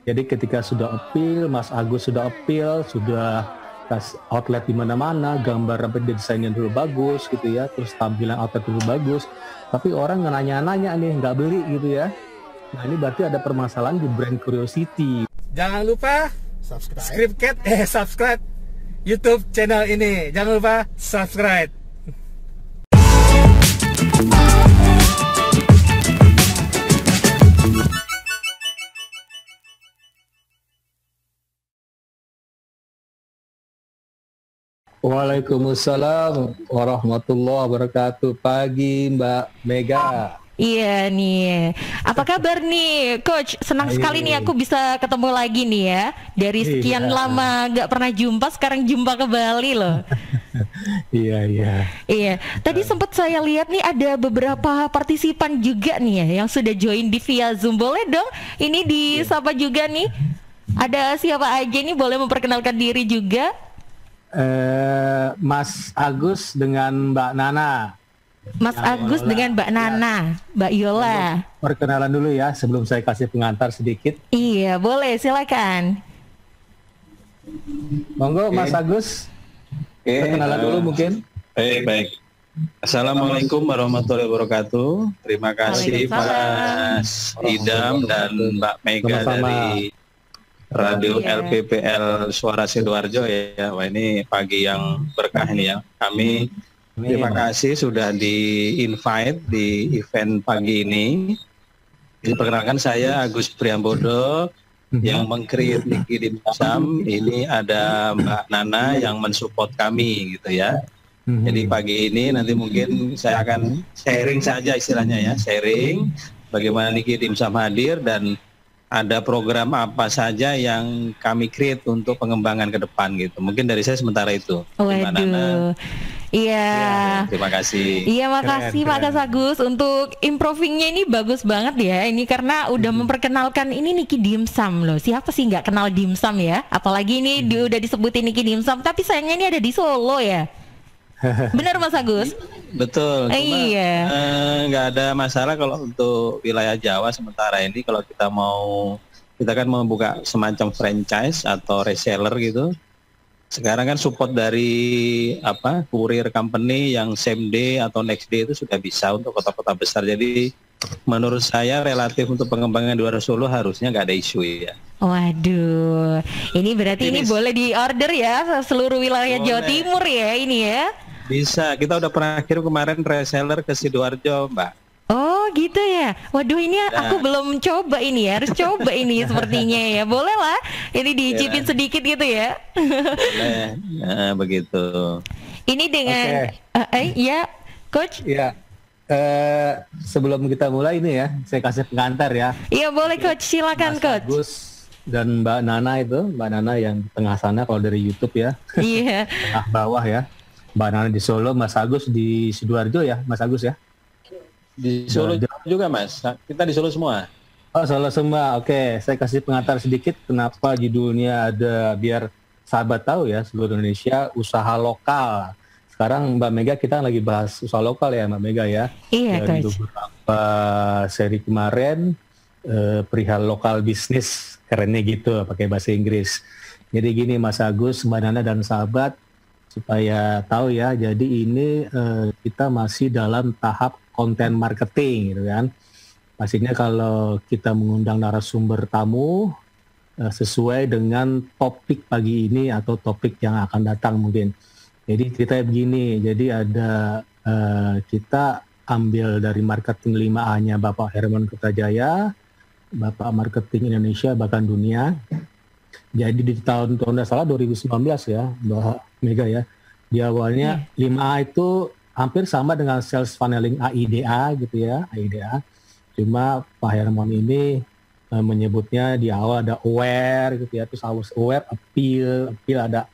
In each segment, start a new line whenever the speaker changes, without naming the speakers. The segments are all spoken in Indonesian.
Jadi ketika sudah appeal, Mas Agus sudah appeal, sudah outlet di mana-mana, gambar apa desainnya dulu bagus gitu ya, terus tampilan outlet dulu bagus, tapi orang nanya-nanya nih nggak beli gitu ya. Nah ini berarti ada permasalahan di brand curiosity.
Jangan lupa subscribe YouTube channel ini. Jangan lupa subscribe.
Waalaikumsalam warahmatullahi wabarakatuh. Pagi Mbak Mega.
Iya nih, apa kabar nih Coach? Senang sekali nih aku bisa ketemu lagi nih ya. Dari sekian lama gak pernah jumpa, sekarang jumpa kembali loh. Iya, tadi sempat saya lihat nih ada beberapa partisipan juga nih ya yang sudah join di via Zoom. Boleh dong ini disapa juga nih. Ada siapa aja nih, boleh memperkenalkan diri juga?
Mas Agus dengan Mbak Nana.
Mas Agus dengan Mbak Nana, Mbak Yola.
Perkenalan dulu ya sebelum saya kasih pengantar sedikit.
Iya, boleh, silakan.
Monggo Mas Agus. Perkenalan dulu mungkin.
Baik. Assalamualaikum warahmatullahi wabarakatuh. Terima kasih Mas Idam dan Mbak Mega dari Radio LPPL Suara Sidoarjo ya. Wah ini pagi yang berkah ini ya. Kami terima kasih sudah di-invite di event pagi ini. Diperkenalkan saya Agus Priambodo yang meng-create Niki Dimsum. Ini ada Mbak Nana yang mensupport kami gitu ya. Jadi pagi ini nanti mungkin saya akan sharing saja istilahnya ya. Sharing bagaimana Niki Dimsum hadir dan ada program apa saja yang kami create untuk pengembangan ke depan gitu. Mungkin dari saya sementara itu.
Waduh. Iya.
Terima kasih.
Iya, makasih Mas Agus untuk improvingnya ini bagus banget ya. Ini karena udah memperkenalkan ini Niki Dimsum loh. Siapa sih nggak kenal dimsum ya? Apalagi ini udah disebutin Niki Dimsum, tapi sayangnya ini ada di Solo ya. Benar Mas Agus?
Betul. Cuma nggak ada masalah kalau untuk wilayah Jawa sementara ini kalau kita kan mau buka semacam franchise atau reseller gitu. Sekarang kan support dari courier company yang same day atau next day itu sudah bisa untuk kota-kota besar. Jadi menurut saya relatif untuk pengembangan di luar Solo harusnya nggak ada isu ya.
Waduh, ini berarti ini boleh di order ya seluruh wilayah Jawa Timur ya ini ya.
Bisa, kita udah pernah kirim kemarin reseller ke Sidoarjo, Mbak.
Oh gitu ya. Waduh ini aku belum coba ini ya, harus coba ini sepertinya ya. Boleh lah, ini diicipin sedikit gitu ya.
Boleh, begitu.
Ini dengan, ya Coach?
Iya. Sebelum kita mulai ini ya, saya kasih pengantar ya.
Iya boleh Coach, silakan
Mas
Coach.
Agus dan Mbak Nana yang di tengah sana kalau dari YouTube ya.
Iya.
Tengah bawah ya. Mbak Nana di Solo, Mas Agus di Sidoarjo ya, Mas Agus ya.
Di Solo juga Mas, kita di Solo semua.
Oh Solo semua, oke. Saya kasih pengantar sedikit kenapa judulnya ada biar sahabat tahu ya seluruh Indonesia usaha lokal. Sekarang Mbak Mega kita lagi bahas usaha lokal ya Mbak Mega ya.
Iya
Coach. Untuk beberapa seri kemarin perihal lokal bisnis kerennya gitu pakai bahasa Inggris. Jadi gini Mas Agus, Mbak Nana dan sahabat supaya tahu ya. Jadi ini kita masih dalam tahap konten marketing gitu kan. Pastinya kalau kita mengundang narasumber tamu sesuai dengan topik pagi ini atau topik yang akan datang mungkin. Jadi ceritanya begini, jadi ada kita ambil dari marketing 5A-nya Bapak Herman Kertajaya, Bapak Marketing Indonesia bahkan dunia. Jadi di tahun nggak salah 2019 ya Mbak Mega ya. Di awalnya 5A itu hampir sama dengan sales funneling AIDA gitu ya, AIDA. Cuma Pak Herman ini menyebutnya di awal ada aware gitu ya, terus aware, appeal ada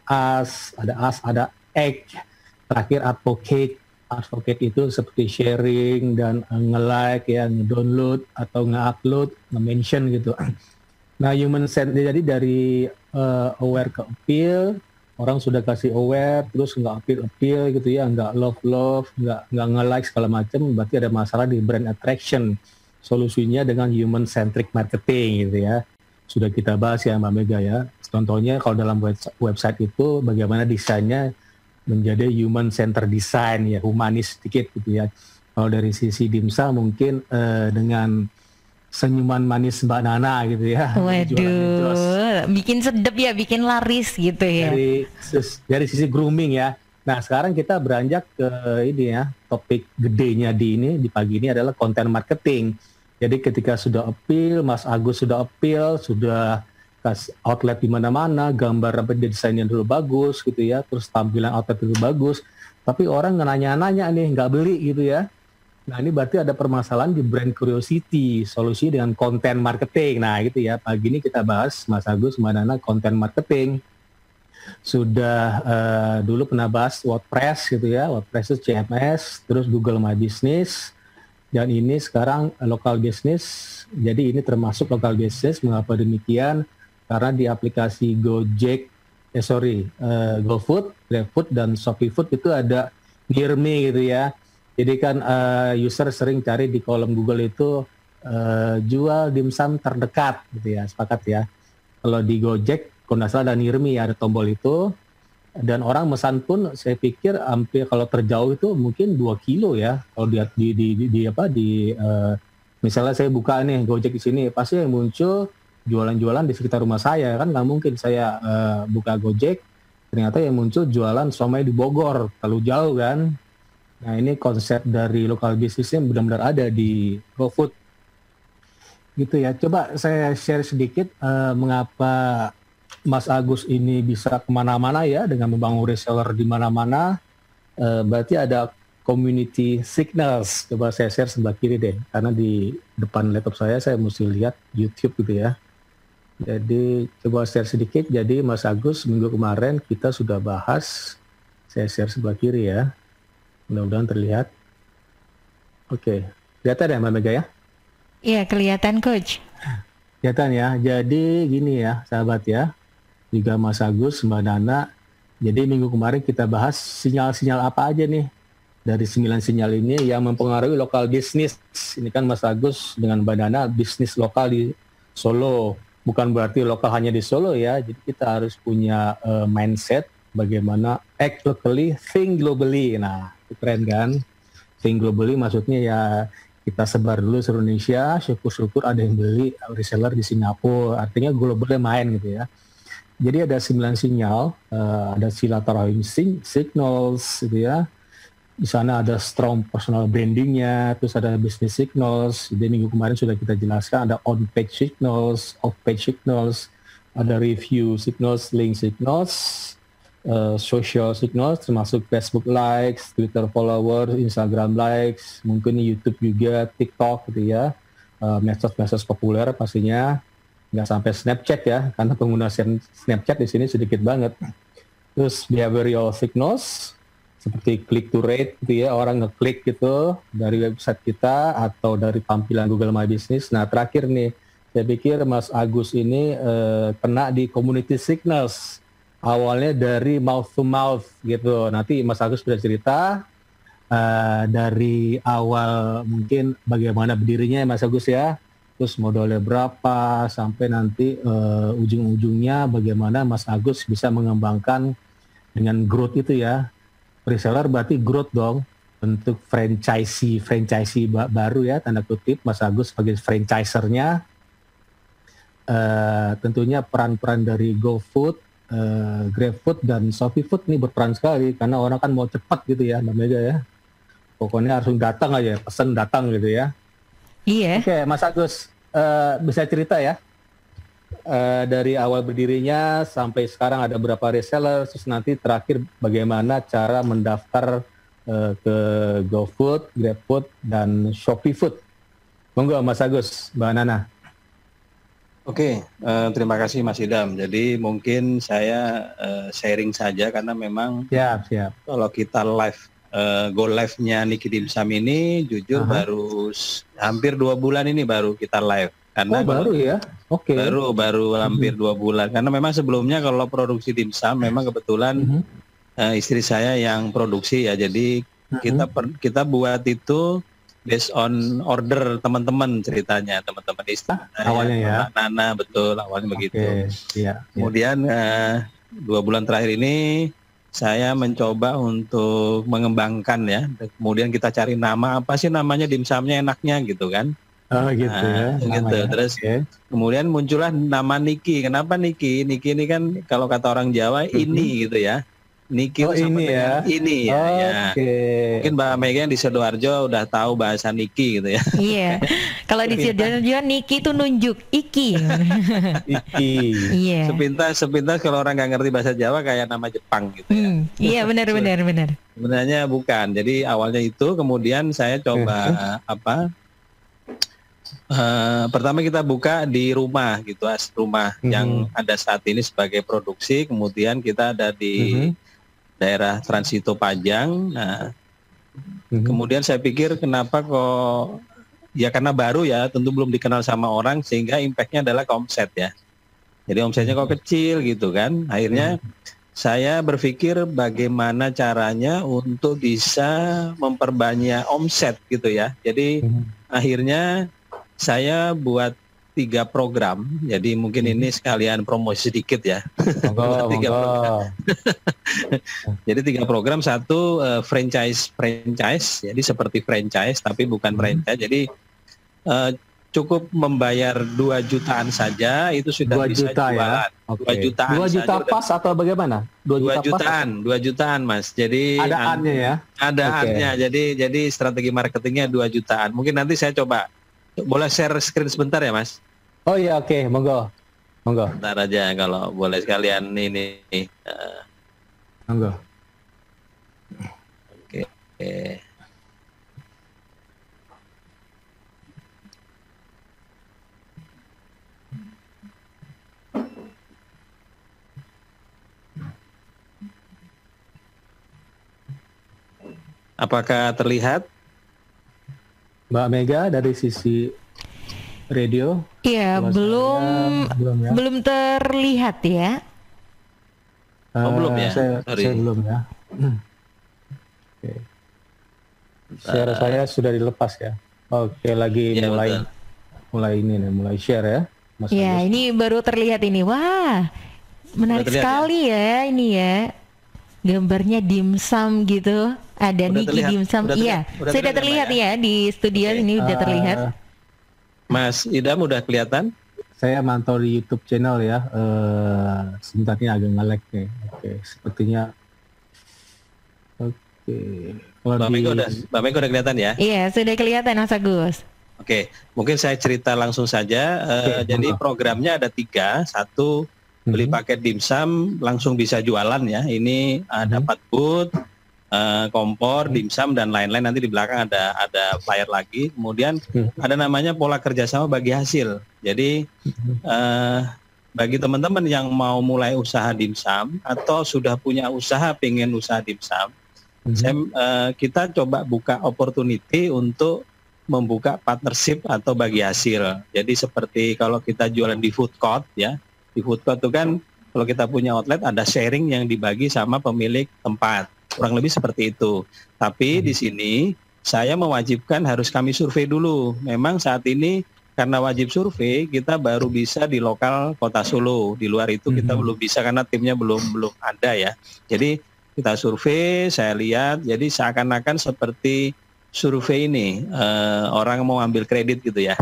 ada egg, terakhir advocate itu seperti sharing dan nge-like ya, nge-download atau nge-upload, nge-mention gitu. Nah human centered, jadi dari aware ke appeal, orang sudah kasih aware terus nggak appeal gitu ya, nggak love, nggak nge-like segala macam, berarti ada masalah di brand attraction. Solusinya dengan human centric marketing gitu ya. sudah kita bahas ya Mbak Mega ya. Contohnya kalau dalam website itu bagaimana desainnya menjadi human center design ya, humanis sedikit gitu ya. Kalau dari sisi dimsum mungkin dengan senyuman manis Mbak Nana gitu ya.
Waduh, bikin sedep ya, bikin laris gitu ya.
Dari sisi grooming ya. Nah sekarang kita beranjak ke ini ya, topik gedenya di pagi ini adalah content marketing. Jadi ketika sudah appeal, Mas Agus sudah appeal, sudah kasih outlet di mana-mana, gambar apa desainnya dulu bagus gitu ya, terus tampilan outlet dulu bagus, tapi orang nanya-nanya nih nggak beli gitu ya. Nah ini berarti ada permasalahan di brand curiosity, solusi dengan content marketing. Nah gitu ya, pagi ini kita bahas Mas Agus, Mbak Nana, content marketing. Sudah dulu pernah bahas WordPress gitu ya, WordPress itu CMS, terus Google My Business, dan ini sekarang local business. Jadi ini termasuk local business. Mengapa demikian? Karena di aplikasi Gojek, GoFood, GrabFood, dan ShopeeFood itu ada Near Me gitu ya. Jadi kan user sering cari di kolom Google itu jual dimsum terdekat gitu ya, sepakat ya. Kalau di Gojek, kalau nggak salah ada Near Me, ada tombol itu. Dan orang mesan pun saya pikir hampir kalau terjauh itu mungkin 2 kilo ya. Kalau misalnya saya buka nih Gojek di sini, pasti yang muncul jualan-jualan di sekitar rumah saya. Kan nggak mungkin saya buka Gojek, ternyata yang muncul jualan somai di Bogor, terlalu jauh kan. Nah ini konsep dari local businessnya benar-benar ada di GoFood gitu ya. Coba saya share sedikit mengapa Mas Agus ini bisa kemana-mana ya dengan membangun reseller di mana-mana. Berarti ada community signals. Coba saya share sebelah kiri deh, karena di depan laptop saya mesti lihat YouTube gitu ya. Jadi coba share sedikit. Jadi Mas Agus minggu kemarin kita sudah bahas, saya share sebelah kiri ya. Mudah-mudahan terlihat. Oke, kelihatan ya Mbak Mega ya?
Iya, kelihatan Coach.
Kelihatan ya. Jadi gini ya sahabat ya, juga Mas Agus, Mbak Nana. Jadi minggu kemarin kita bahas sinyal-sinyal apa aja nih dari 9 sinyal ini yang mempengaruhi lokal bisnis. Ini kan Mas Agus dengan Mbak Nana bisnis lokal di Solo. Bukan berarti lokal hanya di Solo ya. Jadi kita harus punya mindset bagaimana act locally, think globally. Nah, keren kan? Think globally maksudnya ya kita sebar dulu seluruh Indonesia, syukur-syukur ada yang beli reseller di Singapura. Artinya globalnya main gitu ya. Jadi ada 9 sinyal, ada silaturahim signals gitu ya. Di sana ada strong personal brandingnya, terus ada business signals. Jadi minggu kemarin sudah kita jelaskan ada on-page signals, off-page signals, ada review signals, link signals, social signals termasuk Facebook likes, Twitter followers, Instagram likes, mungkin YouTube juga, TikTok gitu ya, medsos-medsos populer pastinya, nggak sampai Snapchat ya, karena pengguna Snapchat di sini sedikit banget. Terus behavioral signals seperti click to rate gitu ya, orang ngeklik gitu dari website kita atau dari tampilan Google My Business. Nah terakhir nih, saya pikir Mas Agus ini kena di community signals. Awalnya dari mouth to mouth gitu. Nanti Mas Agus sudah cerita dari awal mungkin bagaimana berdirinya Mas Agus ya. Terus modalnya berapa sampai nanti ujung-ujungnya bagaimana Mas Agus bisa mengembangkan dengan growth itu ya. Reseller berarti growth dong. Bentuk franchisee baru ya tanda kutip Mas Agus sebagai franchisernya. Tentunya peran-peran dari GoFood, GrabFood dan ShopeeFood ini berperan sekali karena orang kan mau cepat gitu ya Mbak Mega ya. Pokoknya harus datang aja, pesan datang gitu ya.
Iya.
Oke, Mas Agus bisa cerita ya dari awal berdirinya sampai sekarang ada berapa reseller, terus nanti terakhir bagaimana cara mendaftar ke GoFood, GrabFood dan ShopeeFood. Monggo Mas Agus, Mbak Nana.
Oke, terima kasih Mas Idam. Jadi mungkin saya sharing saja karena memang
siap.
Kalau kita live go live-nya Niki Dimsum ini jujur baru hampir 2 bulan ini baru kita live. Karena
baru ya? Oke.
Baru hampir 2 bulan. Karena memang sebelumnya kalau produksi dimsum memang kebetulan istri saya yang produksi ya. Jadi kita buat itu based on order teman-teman ceritanya, teman-teman istana.
Awalnya ya.
Nana, betul, awalnya begitu.
Iya.
Kemudian 2 bulan terakhir ini saya mencoba untuk mengembangkan ya. Kemudian kita cari nama, apa sih namanya dimsumnya enaknya gitu kan.
Oh gitu ya.
Gitu.
Ya.
Terus kemudian muncullah nama Niki. Kenapa Niki? Niki ini kan kalau kata orang Jawa ini gitu ya. Niki itu sama
ini ya.
Ini ya. Mungkin Mbak Mega yang di Sidoarjo udah tahu bahasa Niki gitu ya.
Iya. Kalau di Sidoarjo Niki itu nunjuk Iki.
Iki.
Iya.
Sepintas kalau orang nggak ngerti bahasa Jawa kayak nama Jepang gitu ya.
Iya benar.
Sebenarnya bukan. Jadi awalnya itu, kemudian saya coba pertama kita buka di rumah gitu, rumah yang ada saat ini sebagai produksi. Kemudian kita ada di daerah Transito Pajang. Nah, kemudian saya pikir kenapa kok, ya karena baru ya, tentu belum dikenal sama orang, sehingga impactnya adalah ke omset ya. Jadi omsetnya kok kecil gitu kan. Akhirnya saya berpikir bagaimana caranya untuk bisa memperbanyak omset gitu ya. Jadi akhirnya saya buat 3 program, jadi mungkin ini sekalian promosi sedikit ya. Program. Jadi 3 program, satu franchise, jadi seperti franchise tapi bukan franchise. Jadi cukup membayar 2 jutaan saja itu sudah
2
bisa
juta
jualan.
Ya? Okay.
2 jutaan.
2 juta
saja
pas atau bagaimana?
2 jutaan Mas. Jadi
ada A-nya ya.
Ada A-nya. Jadi strategi marketingnya 2 jutaan. Mungkin nanti saya coba. Boleh share screen sebentar ya Mas?
Oh iya, oke, monggo.
Bentar aja kalau boleh sekalian ini.
Monggo.
Oke. Apakah terlihat?
Mbak Mega dari sisi radio?
Iya, belum terlihat ya.
Belum ya?
Saya belum ya. Oke. Share saya sudah dilepas ya. Oke, lagi
ya,
mulai share ya. Mas
Ya,
Agus.
ini baru terlihat ini. Wah, menarik sekali ya ini ya. Gambarnya dimsum gitu. Ada Niki dimsum. Iya, sudah terlihat ya di studio ini udah terlihat.
Mas Idam udah kelihatan?
Saya mantau di YouTube channel ya. Sebentar ini agak nge-lag nih. Oke, sepertinya. Oke.
Mbak Mega udah kelihatan ya?
Iya, sudah kelihatan Mas Agus.
Oke, mungkin saya cerita langsung saja. Jadi programnya ada 3. Satu, beli paket dimsum langsung bisa jualan ya. Ini dapat booth, kompor, dimsum dan lain-lain. Nanti di belakang ada flyer lagi. Kemudian ada namanya pola kerjasama bagi hasil. Jadi bagi teman-teman yang mau mulai usaha dimsum atau sudah punya usaha pengen usaha dimsum, kita coba buka opportunity untuk membuka partnership atau bagi hasil. Jadi seperti kalau kita jualan di food court ya. Di food court itu kan kalau kita punya outlet ada sharing yang dibagi sama pemilik tempat. Kurang lebih seperti itu. Tapi di sini saya mewajibkan harus kami survei dulu. Memang saat ini karena wajib survei kita baru bisa di lokal Kota Solo. Di luar itu kita belum bisa karena timnya belum ada ya. Jadi kita survei, saya lihat. Jadi seakan-akan seperti survei ini orang mau ambil kredit gitu ya.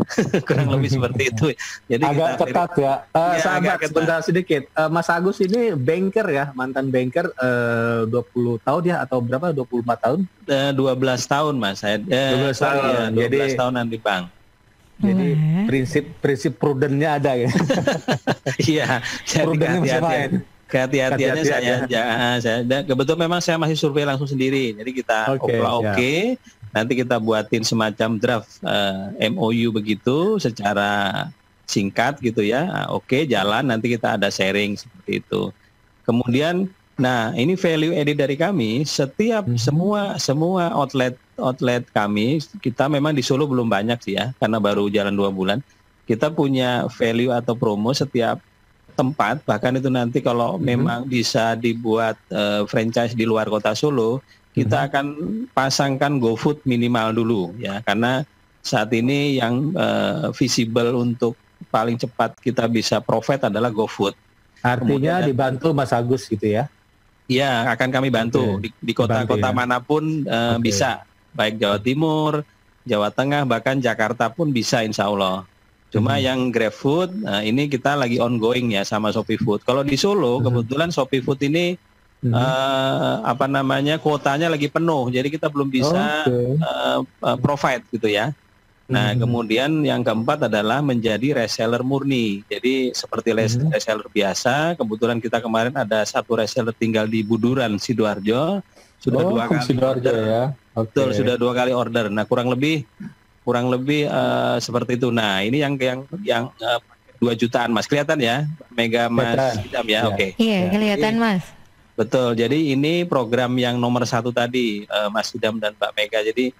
Kurang lebih seperti itu. Jadi
agak ketat ya. Sahabat
agak
sebentar sedikit. Mas Agus ini banker ya, mantan banker 20 tahun ya atau berapa? 24 tahun?
12 tahun Mas. Saya
12 tahun.
Ya, 12
Jadi
tahunan di bank.
Jadi prinsip prudennya ada ya.
Iya, kehati-hatiannya saya kebetulan memang saya masih survei langsung sendiri. Jadi kita oke. Nanti kita buatin semacam draft MOU begitu secara singkat gitu ya. Oke, jalan, nanti kita ada sharing seperti itu. Kemudian nah, ini value added dari kami, setiap semua outlet kami, kita memang di Solo belum banyak sih ya, karena baru jalan 2 bulan. Kita punya value atau promo setiap tempat, bahkan itu nanti kalau memang bisa dibuat franchise di luar Kota Solo, kita akan pasangkan GoFood minimal dulu ya, karena saat ini yang visible untuk paling cepat kita bisa profit adalah GoFood.
Artinya kemudian, dibantu Mas Agus gitu ya?
Iya, akan kami bantu di kota-kota manapun bisa, baik Jawa Timur, Jawa Tengah, bahkan Jakarta pun bisa insya Allah. Cuma yang GrabFood, ini kita lagi ongoing ya sama ShopeeFood. Kalau di Solo, kebetulan ShopeeFood ini kuotanya lagi penuh, jadi kita belum bisa provide gitu ya. Nah, kemudian yang keempat adalah menjadi reseller murni. Jadi seperti reseller biasa, kebetulan kita kemarin ada satu reseller tinggal di Buduran, Sidoarjo, sudah 2 kali
Sidoarjo
order.
Ya.
Betul, sudah 2 kali order. Nah, kurang lebih seperti itu. Nah, ini yang 2 jutaan, Mas. Kelihatan ya, Mega Mas Idam ya. Oke.
Iya, kelihatan Mas.
Betul. Jadi ini program yang nomor 1 tadi, Mas Idam dan Mbak Mega. Jadi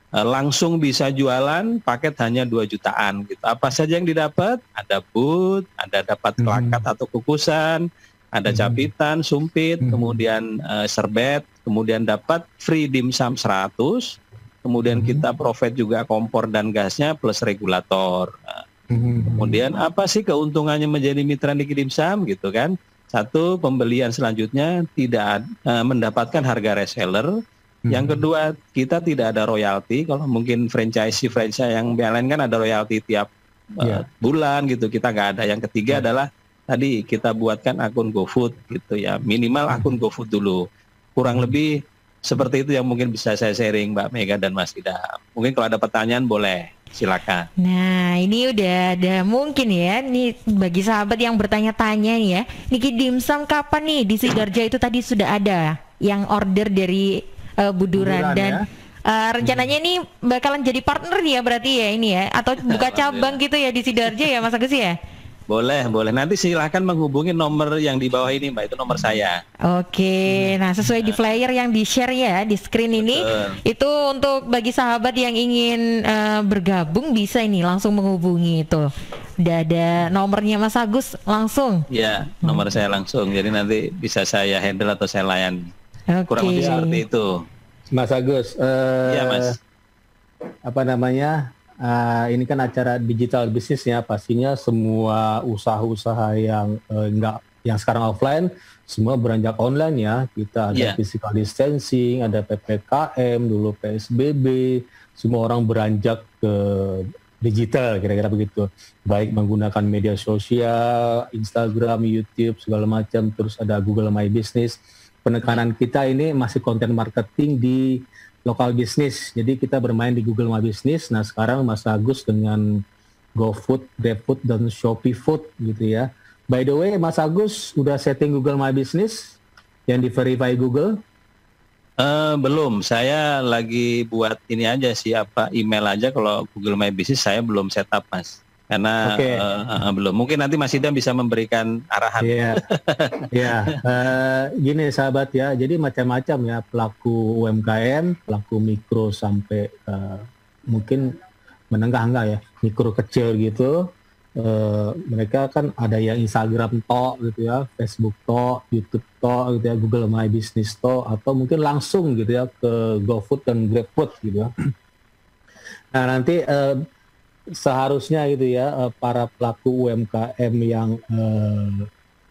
langsung bisa jualan, paket hanya 2 jutaan gitu. Apa saja yang didapat? Ada booth, ada dapat plakat atau kukusan, ada capitan, sumpit, kemudian serbet, kemudian dapat free dimsum 100, kemudian kita profit juga kompor dan gasnya plus regulator. Kemudian apa sih keuntungannya menjadi mitra Niki Dimsum gitu kan? 1, pembelian selanjutnya tidak mendapatkan harga reseller. Yang kedua, kita tidak ada royalti. Kalau mungkin franchise yang lain kan ada royalti tiap bulan gitu, kita nggak ada. Yang ketiga adalah tadi kita buatkan akun GoFood gitu ya, minimal akun GoFood dulu. Kurang lebih seperti itu yang mungkin bisa saya sharing Mbak Mega dan Mas Idam. Mungkin kalau ada pertanyaan boleh, silakan.
Nah, ini udah ada mungkin ya, nih bagi sahabat yang bertanya-tanya nih ya, Niki Dimsum kapan nih di Sidoarjo itu tadi sudah ada yang order dari Buduran dan rencananya ini bakalan jadi partner ya berarti ya ini ya, atau buka cabang gitu ya di Sidoarjo ya Mas Agus ya?
Boleh. Nanti silahkan menghubungi nomor yang di bawah ini Mbak, itu nomor saya.
Oke, nah sesuai di flyer yang di-share ya di screen ini, itu untuk bagi sahabat yang ingin bergabung bisa ini langsung menghubungi itu. Udah ada nomornya Mas Agus langsung?
Ya, nomor saya langsung, jadi nanti bisa saya handle atau saya layani. Kurang lebih seperti itu.
Mas Agus,
ya Mas.
Ini kan acara digital bisnis ya, pastinya semua usaha-usaha yang yang sekarang offline semua beranjak online ya. Kita ada physical distancing, ada PPKM, dulu PSBB, semua orang beranjak ke digital kira-kira begitu. Baik menggunakan media sosial, Instagram, YouTube segala macam, terus ada Google My Business. Penekanan kita ini masih konten marketing di lokal bisnis, jadi kita bermain di Google My Business. Nah sekarang Mas Agus dengan GoFood, GrabFood dan ShopeeFood gitu ya. By the way, Mas Agus udah setting Google My Business yang di-verify Google?
Belum, saya lagi buat ini aja sih, email aja. Kalau Google My Business saya belum setup Mas. Karena belum. Mungkin nanti Mas Idam bisa memberikan arahan.
Gini sahabat ya, jadi macam-macam ya pelaku UMKM, pelaku mikro sampai mungkin menengah enggak ya, mikro kecil gitu. Mereka kan ada yang Instagram tok gitu ya, Facebook tok, YouTube tok gitu ya, Google My Business tok, atau mungkin langsung gitu ya ke GoFood dan GrabFood gitu ya. Nah nanti seharusnya gitu ya para pelaku UMKM yang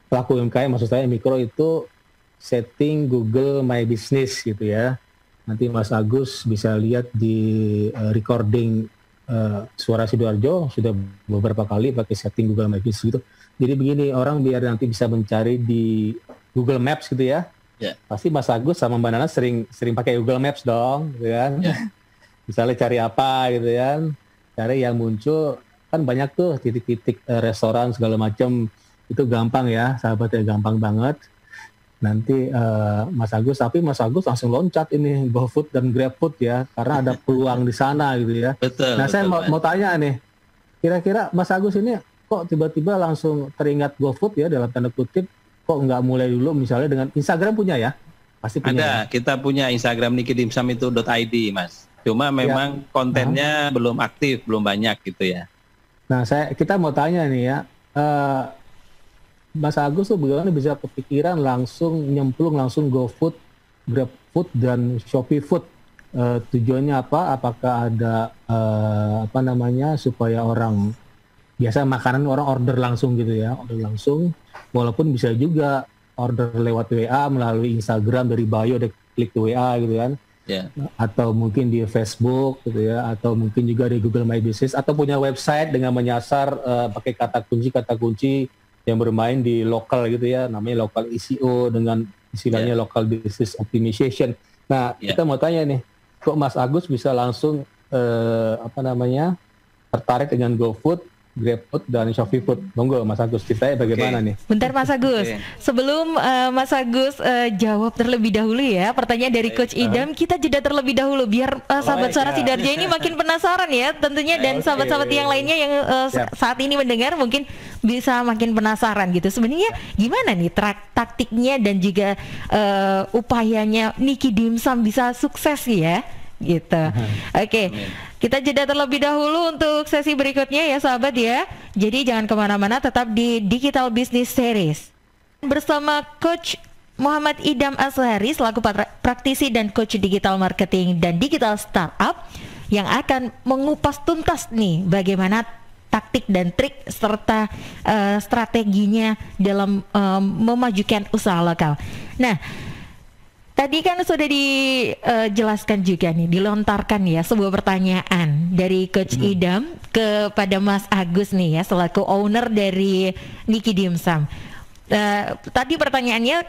pelaku UMKM maksud saya mikro itu setting Google My Business gitu ya. Nanti Mas Agus bisa lihat di recording Suara Sidoarjo sudah beberapa kali pakai setting Google My Business gitu. Jadi begini, orang biar nanti bisa mencari di Google Maps gitu ya. Pasti Mas Agus sama Mbak Nana sering pakai Google Maps dong gitu kan. Misalnya cari apa gitu kan, cari yang muncul kan banyak tuh titik-titik restoran segala macam, itu gampang ya sahabat ya, gampang banget. Nanti Mas Agus langsung loncat ini GoFood dan GrabFood ya, karena ada peluang di sana gitu ya.
Betul.
Nah saya mau tanya nih, kira-kira Mas Agus ini kok tiba-tiba langsung teringat GoFood ya dalam tanda kutip, kok nggak mulai dulu misalnya dengan Instagram punya ya? Pasti punya.
Ada,
kita punya Instagram nikidimsum itu .id Mas. Cuma memang kontennya belum aktif, belum banyak gitu ya.
Nah, kita mau tanya nih ya, Mas Agus tuh bagaimana bisa kepikiran langsung nyemplung langsung GoFood GrabFood dan Shopee Food. Tujuannya apa? Apakah ada supaya orang biasa makanan orang order langsung gitu ya, order langsung, walaupun bisa juga order lewat WA melalui Instagram dari bio ada klik ke WA gitu kan.
Yeah.
Atau mungkin di Facebook gitu ya, atau mungkin juga di Google My Business, atau punya website dengan menyasar pakai kata kunci yang bermain di lokal gitu ya, namanya local SEO dengan istilahnya local business optimization. Nah, kita mau tanya nih, kok Mas Agus bisa langsung tertarik dengan GoFood, GrabFood dan Shopee Food? Monggo Mas Agus, ceritanya bagaimana nih?
Bentar Mas Agus, sebelum Mas Agus jawab terlebih dahulu ya pertanyaan dari Coach Idam, kita jeda terlebih dahulu biar sahabat Suara Sidarja ini makin penasaran ya tentunya, dan sahabat-sahabat yang lainnya yang saat ini mendengar mungkin bisa makin penasaran gitu. Sebenarnya gimana nih taktiknya dan juga upayanya Niki Dimsum bisa sukses ya? Gitu. Oke. Kita jeda terlebih dahulu untuk sesi berikutnya ya sahabat ya. Jadi jangan kemana-mana, tetap di Digital Business Series bersama Coach Muhammad Idam Azhari selaku praktisi dan coach digital marketing dan digital startup yang akan mengupas tuntas nih bagaimana taktik dan trik serta strateginya dalam memajukan usaha lokal. Nah, tadi kan sudah dijelaskan juga nih, dilontarkan ya sebuah pertanyaan dari Coach Idam kepada Mas Agus nih ya selaku owner dari Niki Dimsum. Tadi pertanyaannya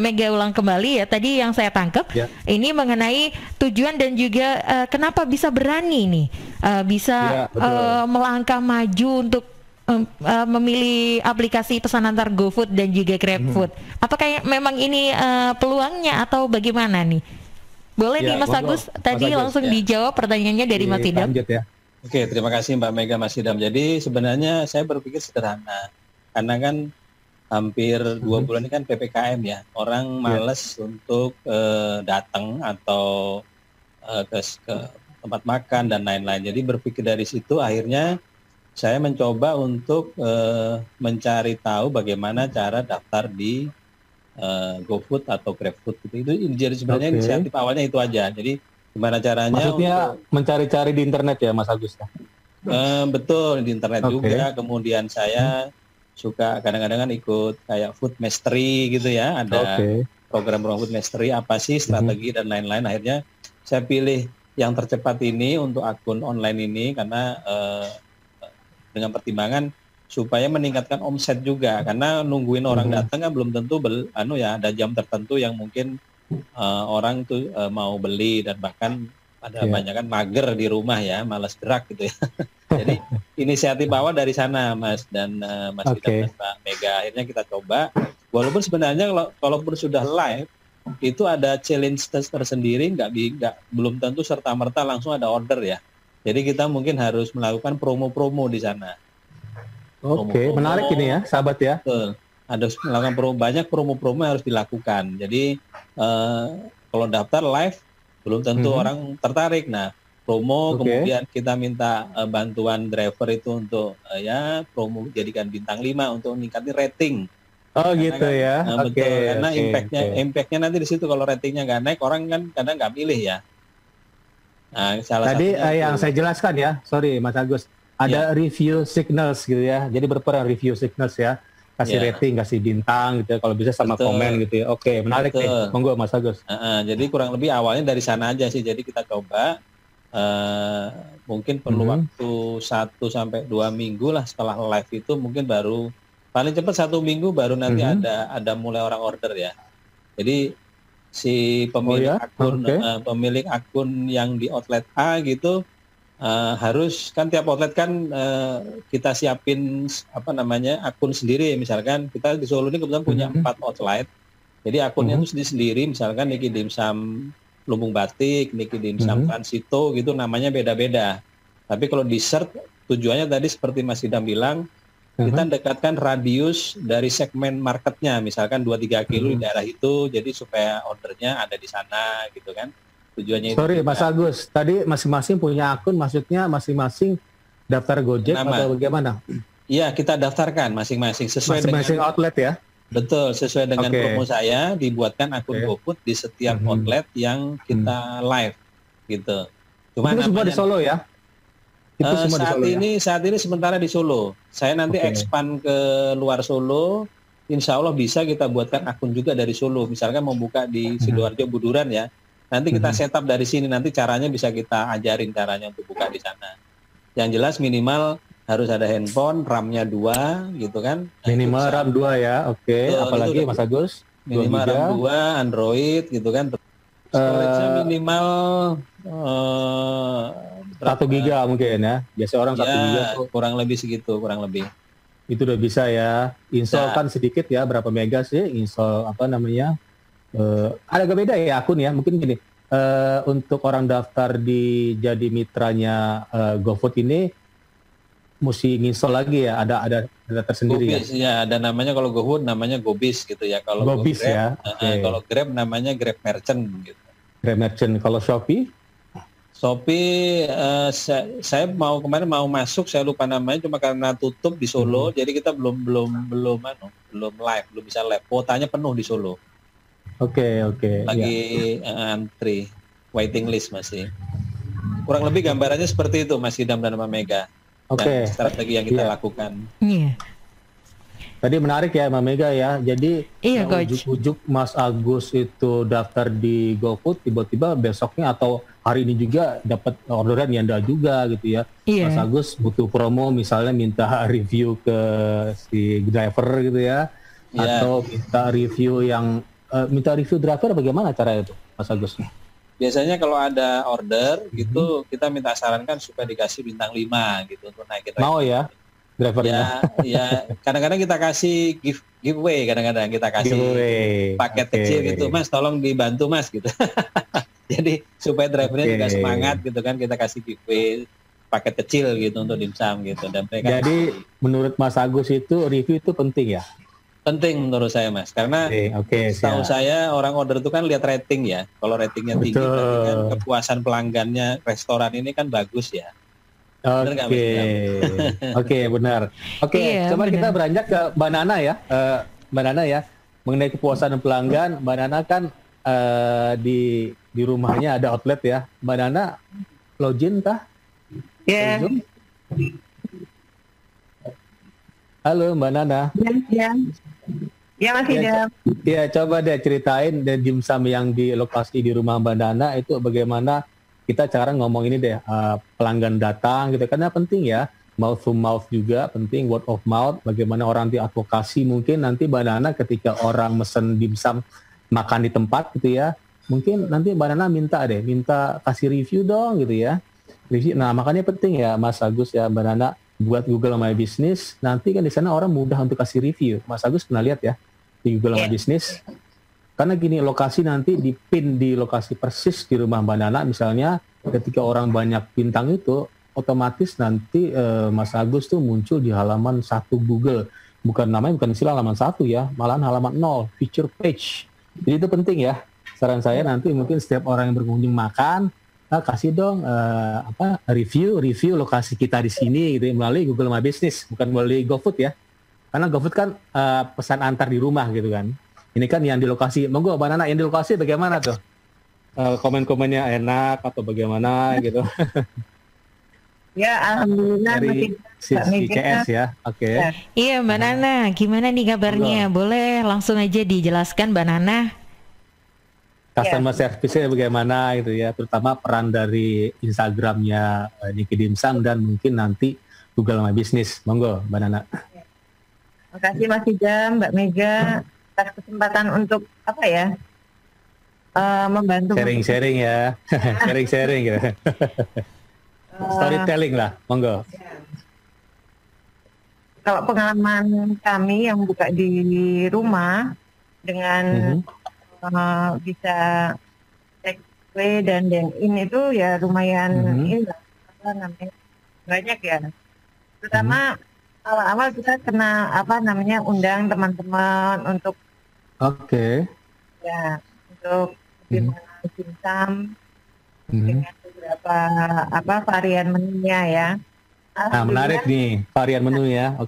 Mega ulang kembali ya, tadi yang saya tangkap ini mengenai tujuan dan juga kenapa bisa berani nih melangkah maju untuk memilih aplikasi pesan antar GoFood dan juga GrabFood. Apakah memang ini peluangnya atau bagaimana nih? Boleh nih Mas Agus, tadi langsung dijawab pertanyaannya dari Mas Idam.
Ya.
Oke, terima kasih Mbak Mega, Mas Idam. Jadi sebenarnya saya berpikir sederhana, karena kan hampir 2 bulan ini kan PPKM ya, orang males untuk datang atau ke tempat makan dan lain-lain. Jadi berpikir dari situ akhirnya saya mencoba untuk mencari tahu bagaimana cara daftar di GoFood atau GrabFood gitu. Itu jadi sebenarnya inisiatif awalnya itu aja. Jadi gimana caranya?
Maksudnya mencari-cari di internet ya Mas Agus?
Betul, di internet juga. Kemudian saya suka kadang-kadang kan ikut kayak Food Mastery gitu ya. Ada program-program Food Mastery, apa sih strategi dan lain-lain. Akhirnya saya pilih yang tercepat ini untuk akun online ini karena dengan pertimbangan supaya meningkatkan omset juga, karena nungguin orang datang kan belum tentu ada jam tertentu yang mungkin orang tuh mau beli, dan bahkan ada banyak kan mager di rumah ya, malas gerak gitu ya. Jadi inisiatif awal dari sana Mas dan Mas Idam dan Mbak Mega, akhirnya kita coba. Walaupun sebenarnya kalaupun sudah live itu ada challenge tersendiri, belum tentu serta-merta langsung ada order ya. Jadi kita mungkin harus melakukan promo-promo di sana.
Menarik ini ya, sahabat ya.
Betul. Ada melakukan banyak promo-promo yang harus dilakukan. Jadi kalau daftar live belum tentu orang tertarik. Nah, promo kemudian kita minta bantuan driver itu untuk promo jadikan bintang 5 untuk meningkatkan rating.
Oh karena gitu ya.
Betul. Karena impactnya nanti di situ, kalau ratingnya nggak naik orang kan kadang nggak pilih ya. Nah, tadi
yang saya jelaskan ya, sorry Mas Agus, ada review signals gitu ya. Jadi berperan review signals ya, kasih rating, kasih bintang gitu ya, kalau bisa sama komen gitu ya. Oke, menarik nih. Monggo Mas Agus.
Jadi kurang lebih awalnya dari sana aja sih. Jadi kita coba mungkin perlu waktu 1 sampai 2 minggu lah setelah live itu, mungkin baru paling cepat 1 minggu baru nanti ada mulai orang order ya. Jadi si pemilik akun yang di outlet A gitu harus kan tiap outlet kan kita siapin akun sendiri. Misalkan kita di Solo ini kebetulan punya 4 outlet, jadi akunnya itu sendiri. Misalkan Niki Dimsum Lumbung Batik, Niki Dimsum Transito gitu, namanya beda-beda. Tapi kalau di search tujuannya tadi seperti Mas Idam bilang, kita dekatkan radius dari segmen marketnya, misalkan 2-3 kilo di daerah itu, jadi supaya ordernya ada di sana gitu kan. Tujuannya
itu. Mas Agus, tadi masing-masing punya akun, maksudnya masing-masing daftar Gojek atau bagaimana?
Iya, kita daftarkan masing-masing sesuai
masing-masing
dengan
outlet ya.
Betul, sesuai dengan promo saya dibuatkan akun GoFood di setiap outlet yang kita live gitu. Cuma
itu semua di Solo ya?
Itu semua saat ini sementara di Solo. Saya nanti expand ke luar Solo. Insya Allah bisa kita buatkan akun juga dari Solo. Misalkan mau buka di Sidoarjo Buduran ya. Nanti kita setup dari sini. Nanti caranya bisa kita ajarin caranya untuk buka di sana. Yang jelas minimal harus ada handphone, RAM-nya 2 gitu kan.
Minimal RAM 2 ya, oke. Apalagi Mas Agus?
Minimal RAM 2, Android gitu kan. Storage-nya minimal
1 giga mungkin ya. Biasa orang 1 giga tuh.
Kurang lebih segitu, kurang lebih.
Itu udah bisa ya. Install kan sedikit ya, berapa mega sih? Install apa namanya? Agak beda ya akun ya. Mungkin gini, untuk orang daftar di jadi mitranya GoFood ini mesti nginstall lagi ya, ada tersendiri
Gobis, ya. Ada namanya kalau GoFood namanya Gobis gitu ya. Kalau
Gobis
Grab,
ya.
Kalau Grab namanya Grab Merchant gitu.
Grab Merchant. Kalau Shopee?
Shopee saya kemarin mau masuk, saya lupa namanya cuma karena tutup di Solo, jadi kita belum live, belum bisa live. Kuotanya penuh di Solo.
Oke.
Lagi antri, waiting list masih. Kurang lebih gambarannya seperti itu Mas Idam dan Mbak Mega. Dan strategi yang kita lakukan.
Iya.
Tadi menarik ya Mbak Mega ya. Jadi ujuk-ujuk Mas Agus itu daftar di GoFood, tiba-tiba besoknya atau hari ini juga dapat orderan Yanda juga gitu ya. Mas Agus butuh promo misalnya minta review ke si driver gitu ya. Atau minta review driver bagaimana caranya itu Mas Agus?
Biasanya kalau ada order gitu kita minta sarankan supaya dikasih bintang 5 gitu untuk naikin.
Mau ya drivernya?
Ya kadang-kadang kita kasih giveaway, kadang-kadang kita kasih paket kecil gitu, Mas tolong dibantu Mas gitu. Jadi supaya drivernya juga semangat gitu kan, kita kasih giveaway paket kecil gitu untuk dimsum gitu. Dan mereka
menurut Mas Agus itu review itu penting ya?
Penting menurut saya Mas, karena setahu saya orang order itu kan lihat rating ya. Kalau ratingnya tinggi berarti kan kepuasan pelanggannya restoran ini kan bagus ya.
Oke, benar. Coba kita beranjak ke Mbak Nana ya. Mbak Nana ya, mengenai kepuasan pelanggan, Mbak Nana kan di rumahnya ada outlet ya. Mbak Nana login kah?
Iya.
Halo Mbak Nana.
Ya Mas Idam.
Ya coba deh ceritain dan dimsum yang di lokasi di rumah Mbak Nana itu bagaimana kita cara ngomong ini deh, pelanggan datang gitu, karena penting ya, mouth to mouth juga penting, word of mouth, bagaimana orang diadvokasi. Mungkin nanti Mbak Nana ketika orang mesen dimsum makan di tempat gitu ya, mungkin nanti Mbak Nana minta kasih review dong gitu ya. Review. Nah makanya penting ya Mas Agus ya Mbak Nana buat Google My Business, nanti kan di sana orang mudah untuk kasih review. Mas Agus pernah lihat ya di Google My Business? Karena gini, lokasi nanti dipin di lokasi persis di rumah Mbak Nana misalnya, ketika orang banyak bintang itu, otomatis nanti Mas Agus tuh muncul di halaman 1 Google. Bukan istilah halaman 1 ya, malahan halaman 0, feature page. Jadi itu penting ya. Saran saya nanti mungkin setiap orang yang berkunjung makan, kasih dong review lokasi kita di sini gitu melalui Google My Business, bukan melalui GoFood ya. Karena GoFood kan pesan antar di rumah gitu kan. Ini kan yang di lokasi. Monggo Mbak Nana, yang di lokasi bagaimana tuh? Komen-komennya enak atau bagaimana gitu?
Ya alhamdulillah
dari CS ya. Oke.
Iya Mbak Nana, gimana nih kabarnya? Boleh langsung aja dijelaskan Mbak Nana.
Customer service-nya bagaimana gitu ya, terutama peran dari Instagramnya Niki Dimsum dan mungkin nanti Google My Business. Monggo Mbak Nana.
Terima kasih Mas Idam, Mbak Mega atas kesempatan untuk membantu
sharing-sharing ya. Sharing-sharing ya. Storytelling lah, monggo.
Kalau pengalaman kami yang buka di rumah dengan bisa take away dan in itu ya lumayan banyak ya. Terutama awal-awal kita kena undang teman-teman untuk ya untuk dimsum dengan beberapa varian menunya ya.
Menarik nih varian menu ya.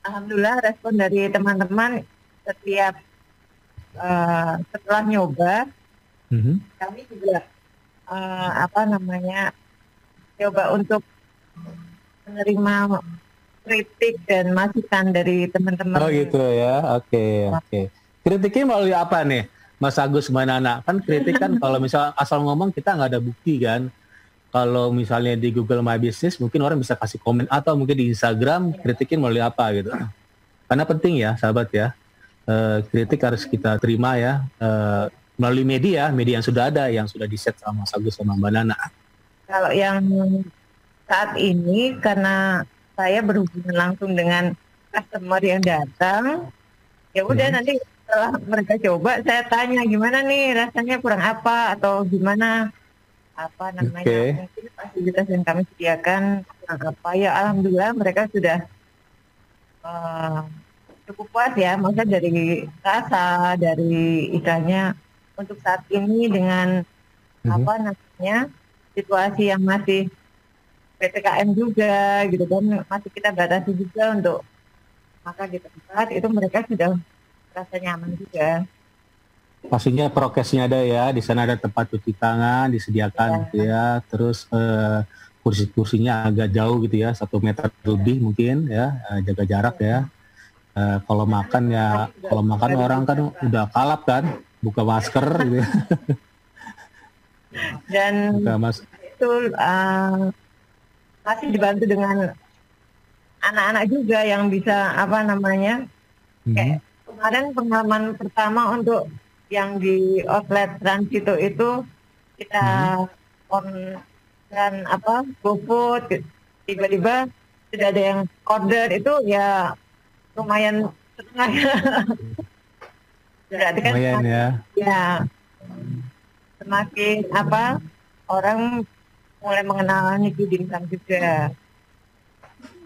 alhamdulillah respon dari teman-teman setiap setelah nyoba, kami juga coba untuk menerima kritik dan masukan dari teman-teman.
Oh gitu ya, oke. Kritiknya melalui apa nih, Mas Agus, Mbak Nana? Kan kritik kan kalau misal asal ngomong kita nggak ada bukti kan. Kalau misalnya di Google My Business mungkin orang bisa kasih komen, atau mungkin di Instagram kritikin melalui apa gitu. Karena penting ya sahabat ya, kritik harus kita terima ya, melalui media yang sudah ada, yang sudah di-set sama Mas Agus sama Mbak Nana.
Kalau yang saat ini karena saya berhubungan langsung dengan customer yang datang, ya udah nanti setelah mereka coba saya tanya gimana nih rasanya, kurang apa atau gimana mungkin fasilitas yang kami sediakan kurang apa, ya alhamdulillah mereka sudah cukup puas ya, maksudnya dari rasa, dari istilahnya untuk saat ini dengan situasi yang masih PPKM juga gitu kan, masih kita batasi juga untuk makan di tempat, itu mereka sudah rasa nyaman juga.
Pastinya prokesnya ada ya, di sana ada tempat cuci tangan disediakan gitu ya, terus kursi-kursinya agak jauh gitu ya, 1 meter lebih mungkin ya, jaga jarak ya. Kalau makan orang kan udah kalap kan, buka masker gitu.
Dan itu masih dibantu dengan anak-anak juga yang bisa kayak kemarin pengalaman pertama untuk yang di outlet Transito itu kita dan GoFood, tiba-tiba tidak ada yang order, itu ya lumayan setengah. Berarti kan
lumayan
ya semakin orang mulai mengenal Niki Dimsum juga.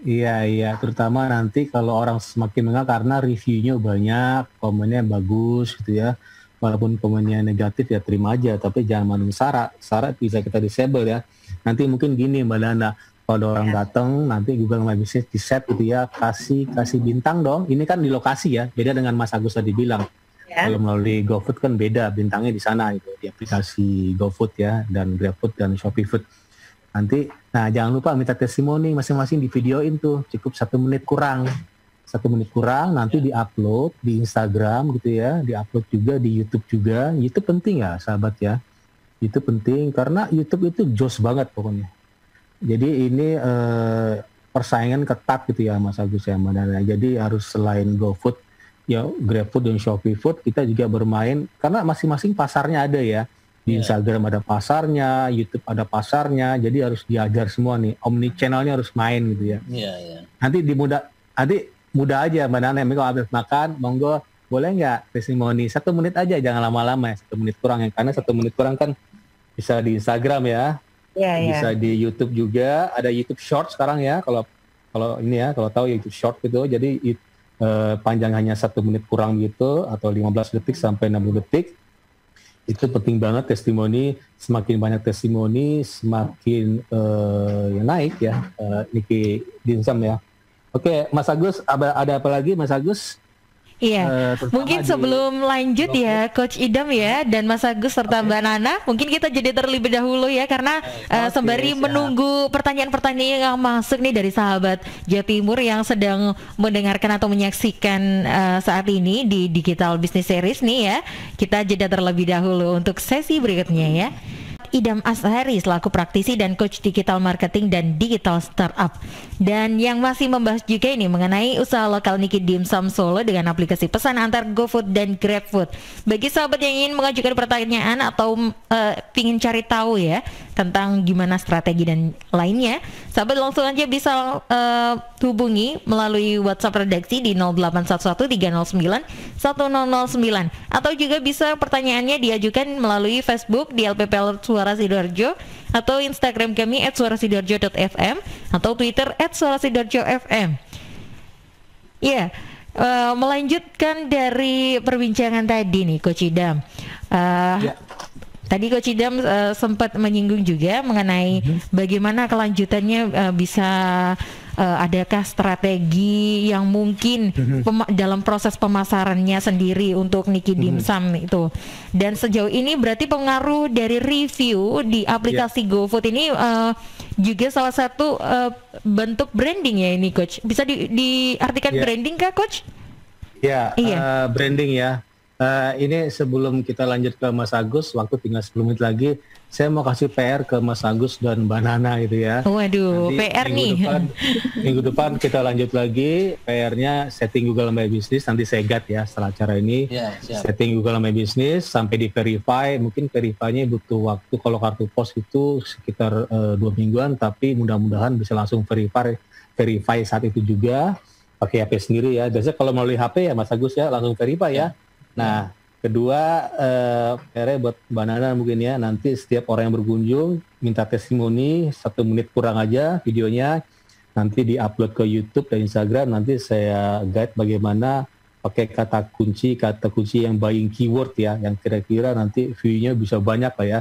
Iya, terutama nanti kalau orang semakin mengenal karena reviewnya banyak, komennya bagus gitu ya. Walaupun komennya negatif ya terima aja, tapi jangan memenuhi syarat bisa kita disable ya. Nanti mungkin gini Mbak Nana, kalau ada orang datang nanti Google My Business di set gitu ya, kasih bintang dong. Ini kan di lokasi ya, beda dengan Mas Agus tadi bilang. Kalau melalui GoFood kan beda, bintangnya di sana gitu, di aplikasi GoFood ya, dan GrabFood dan Shopee Food. Nanti, jangan lupa minta testimoni masing-masing di videoin tuh, cukup 1 menit kurang. 1 menit kurang, nanti di-upload di Instagram gitu ya, di-upload juga di YouTube juga. YouTube penting ya sahabat ya. YouTube penting karena YouTube itu jos banget pokoknya. Jadi ini persaingan ketat gitu ya Mas Agus ya, Mbak Nana. Jadi harus selain GoFood, ya GrabFood dan Shopee Food, kita juga bermain karena masing-masing pasarnya ada ya. Di Instagram ada pasarnya, YouTube ada pasarnya, jadi harus diajar semua nih. Omni channelnya harus main gitu ya. Nanti mudah aja Mbak Nana, kalau habis makan, monggo boleh nggak testimoni 1 menit aja, jangan lama-lama ya, 1 menit kurang ya, karena 1 menit kurang kan bisa di Instagram ya, bisa di YouTube juga, ada YouTube Short sekarang ya, kalau ini ya, kalau tahu YouTube Short gitu, jadi panjang hanya 1 menit kurang gitu, atau 15 detik sampai 60 detik. Itu penting banget testimoni, semakin banyak testimoni semakin naik ya Niki Dimsum ya. Oke, Mas Agus, ada apa lagi Mas Agus?
Iya, mungkin sebelum lanjut ya Coach Idam ya dan Mas Agus serta Mbak Nana, mungkin kita jadi terlebih dahulu ya karena sembari menunggu pertanyaan-pertanyaan yang masuk nih dari sahabat Jawa Timur yang sedang mendengarkan atau menyaksikan saat ini di Digital Business Series nih ya. Kita jeda terlebih dahulu untuk sesi berikutnya ya. Idam Ashari selaku praktisi dan coach digital marketing dan digital startup, dan yang masih membahas juga ini mengenai usaha lokal Niki Dimsum Solo dengan aplikasi pesan antar GoFood dan GrabFood. Bagi sahabat yang ingin mengajukan pertanyaan atau ingin cari tahu ya tentang gimana strategi dan lainnya, sahabat langsung aja bisa hubungi melalui WhatsApp redaksi di 0811 309 1009 atau juga bisa pertanyaannya diajukan melalui Facebook di LPPL Suara Sidoarjo atau Instagram kami @suarasidoarjo.fm atau Twitter @suarasidoarjo.fm. Ya, melanjutkan dari perbincangan tadi nih Coach Idam. Tadi Coach Idam sempat menyinggung juga mengenai bagaimana kelanjutannya bisa adakah strategi yang mungkin dalam proses pemasarannya sendiri untuk Niki Dimsum itu? Dan sejauh ini berarti pengaruh dari review di aplikasi GoFood ini juga salah satu bentuk branding ya ini, Coach. Bisa diartikan branding kah, Coach?
Ya, branding ya. Ini sebelum kita lanjut ke Mas Agus, waktu tinggal 10 menit lagi, saya mau kasih PR ke Mas Agus dan Mbak Nana itu ya.
Waduh, nanti PR
minggu depan kita lanjut lagi, PR-nya setting Google My Business, nanti saya guide ya setelah acara ini. Setting Google My Business sampai di verify, mungkin verify-nya butuh waktu, kalau kartu pos itu sekitar 2 mingguan, tapi mudah-mudahan bisa langsung verify saat itu juga, pakai HP sendiri ya. Biasanya kalau melalui HP ya Mas Agus ya, langsung verify ya. Nah, kedua, buat Mbak Nana mungkin ya, nanti setiap orang yang berkunjung minta testimoni 1 menit kurang aja videonya, nanti di-upload ke YouTube dan Instagram, nanti saya guide bagaimana pakai kata kunci yang buying keyword ya, yang kira-kira nanti view-nya bisa banyak lah ya,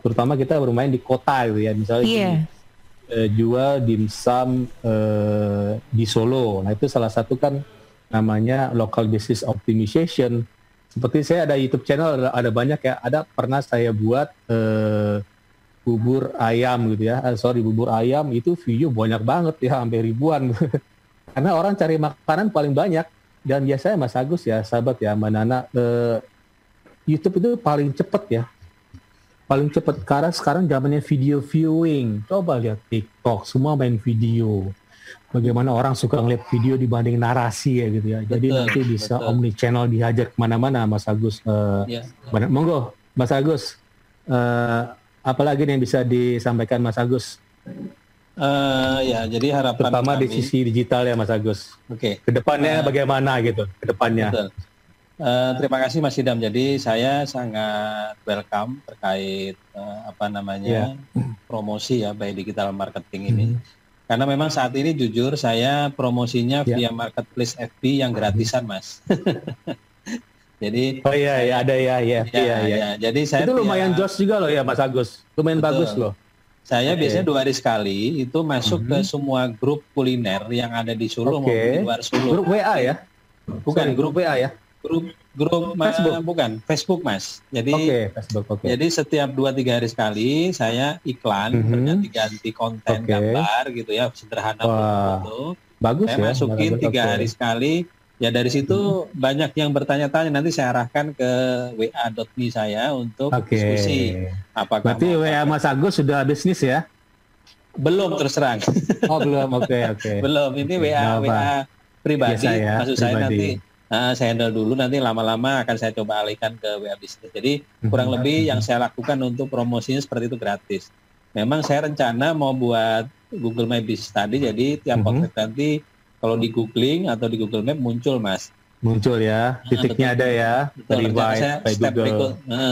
terutama kita bermain di kota gitu ya, misalnya jual dimsum di Solo, nah itu salah satu kan namanya local business optimization. Seperti saya ada YouTube channel, ada banyak ya. Ada pernah saya buat bubur ayam gitu ya. Bubur ayam itu view banyak banget ya, sampai ribuan. Karena orang cari makanan paling banyak. Dan biasanya Mas Agus ya, sahabat ya, Mbak Nana, YouTube itu paling cepet ya. Paling cepet, karena sekarang zamannya video viewing. Coba lihat TikTok, semua main video. Bagaimana orang suka ngeliat video dibanding narasi ya gitu ya. Jadi nanti bisa omni channel dihajar kemana-mana Mas Agus. Monggo Mas Agus. Apalagi yang bisa disampaikan Mas Agus?
Ya, jadi harapan
terutama
kami,
di sisi digital ya Mas Agus.
Oke.
Kedepannya bagaimana gitu? Kedepannya.
Betul. Terima kasih Mas Idam. Jadi saya sangat welcome terkait promosi ya by digital marketing ini. Karena memang saat ini jujur saya promosinya via marketplace FB yang gratisan, Mas. Jadi
ada ya.
Jadi saya
itu lumayan jos juga loh ya Mas Agus. Lumayan bagus loh.
Saya biasanya 2 hari sekali itu masuk ke semua grup kuliner yang ada di Solo maupun di luar Solo.
Grup WA ya? Bukan grup WA ya?
Grup Facebook. Bukan Facebook Mas. Jadi
Facebook.
Jadi setiap 2-3 hari sekali saya iklan berganti-ganti konten gambar gitu ya, sederhana foto.
Bagus
saya
ya.
Masukin 3 hari sekali. Ya dari situ banyak yang bertanya-tanya, nanti saya arahkan ke wa.me saya untuk diskusi. Apakah
berarti WA Mas Agus sudah bisnis ya?
Belum terus terang.
Oh belum, oke.
Belum, ini WA pribadi. Maksud saya nanti saya handle dulu, nanti lama-lama akan saya coba alihkan ke WA bisnis. Jadi kurang lebih yang saya lakukan untuk promosinya seperti itu gratis. Memang saya rencana mau buat Google My Business tadi, jadi tiap potret nanti kalau di googling atau di Google Map muncul Mas.
Muncul ya, titiknya ada ya.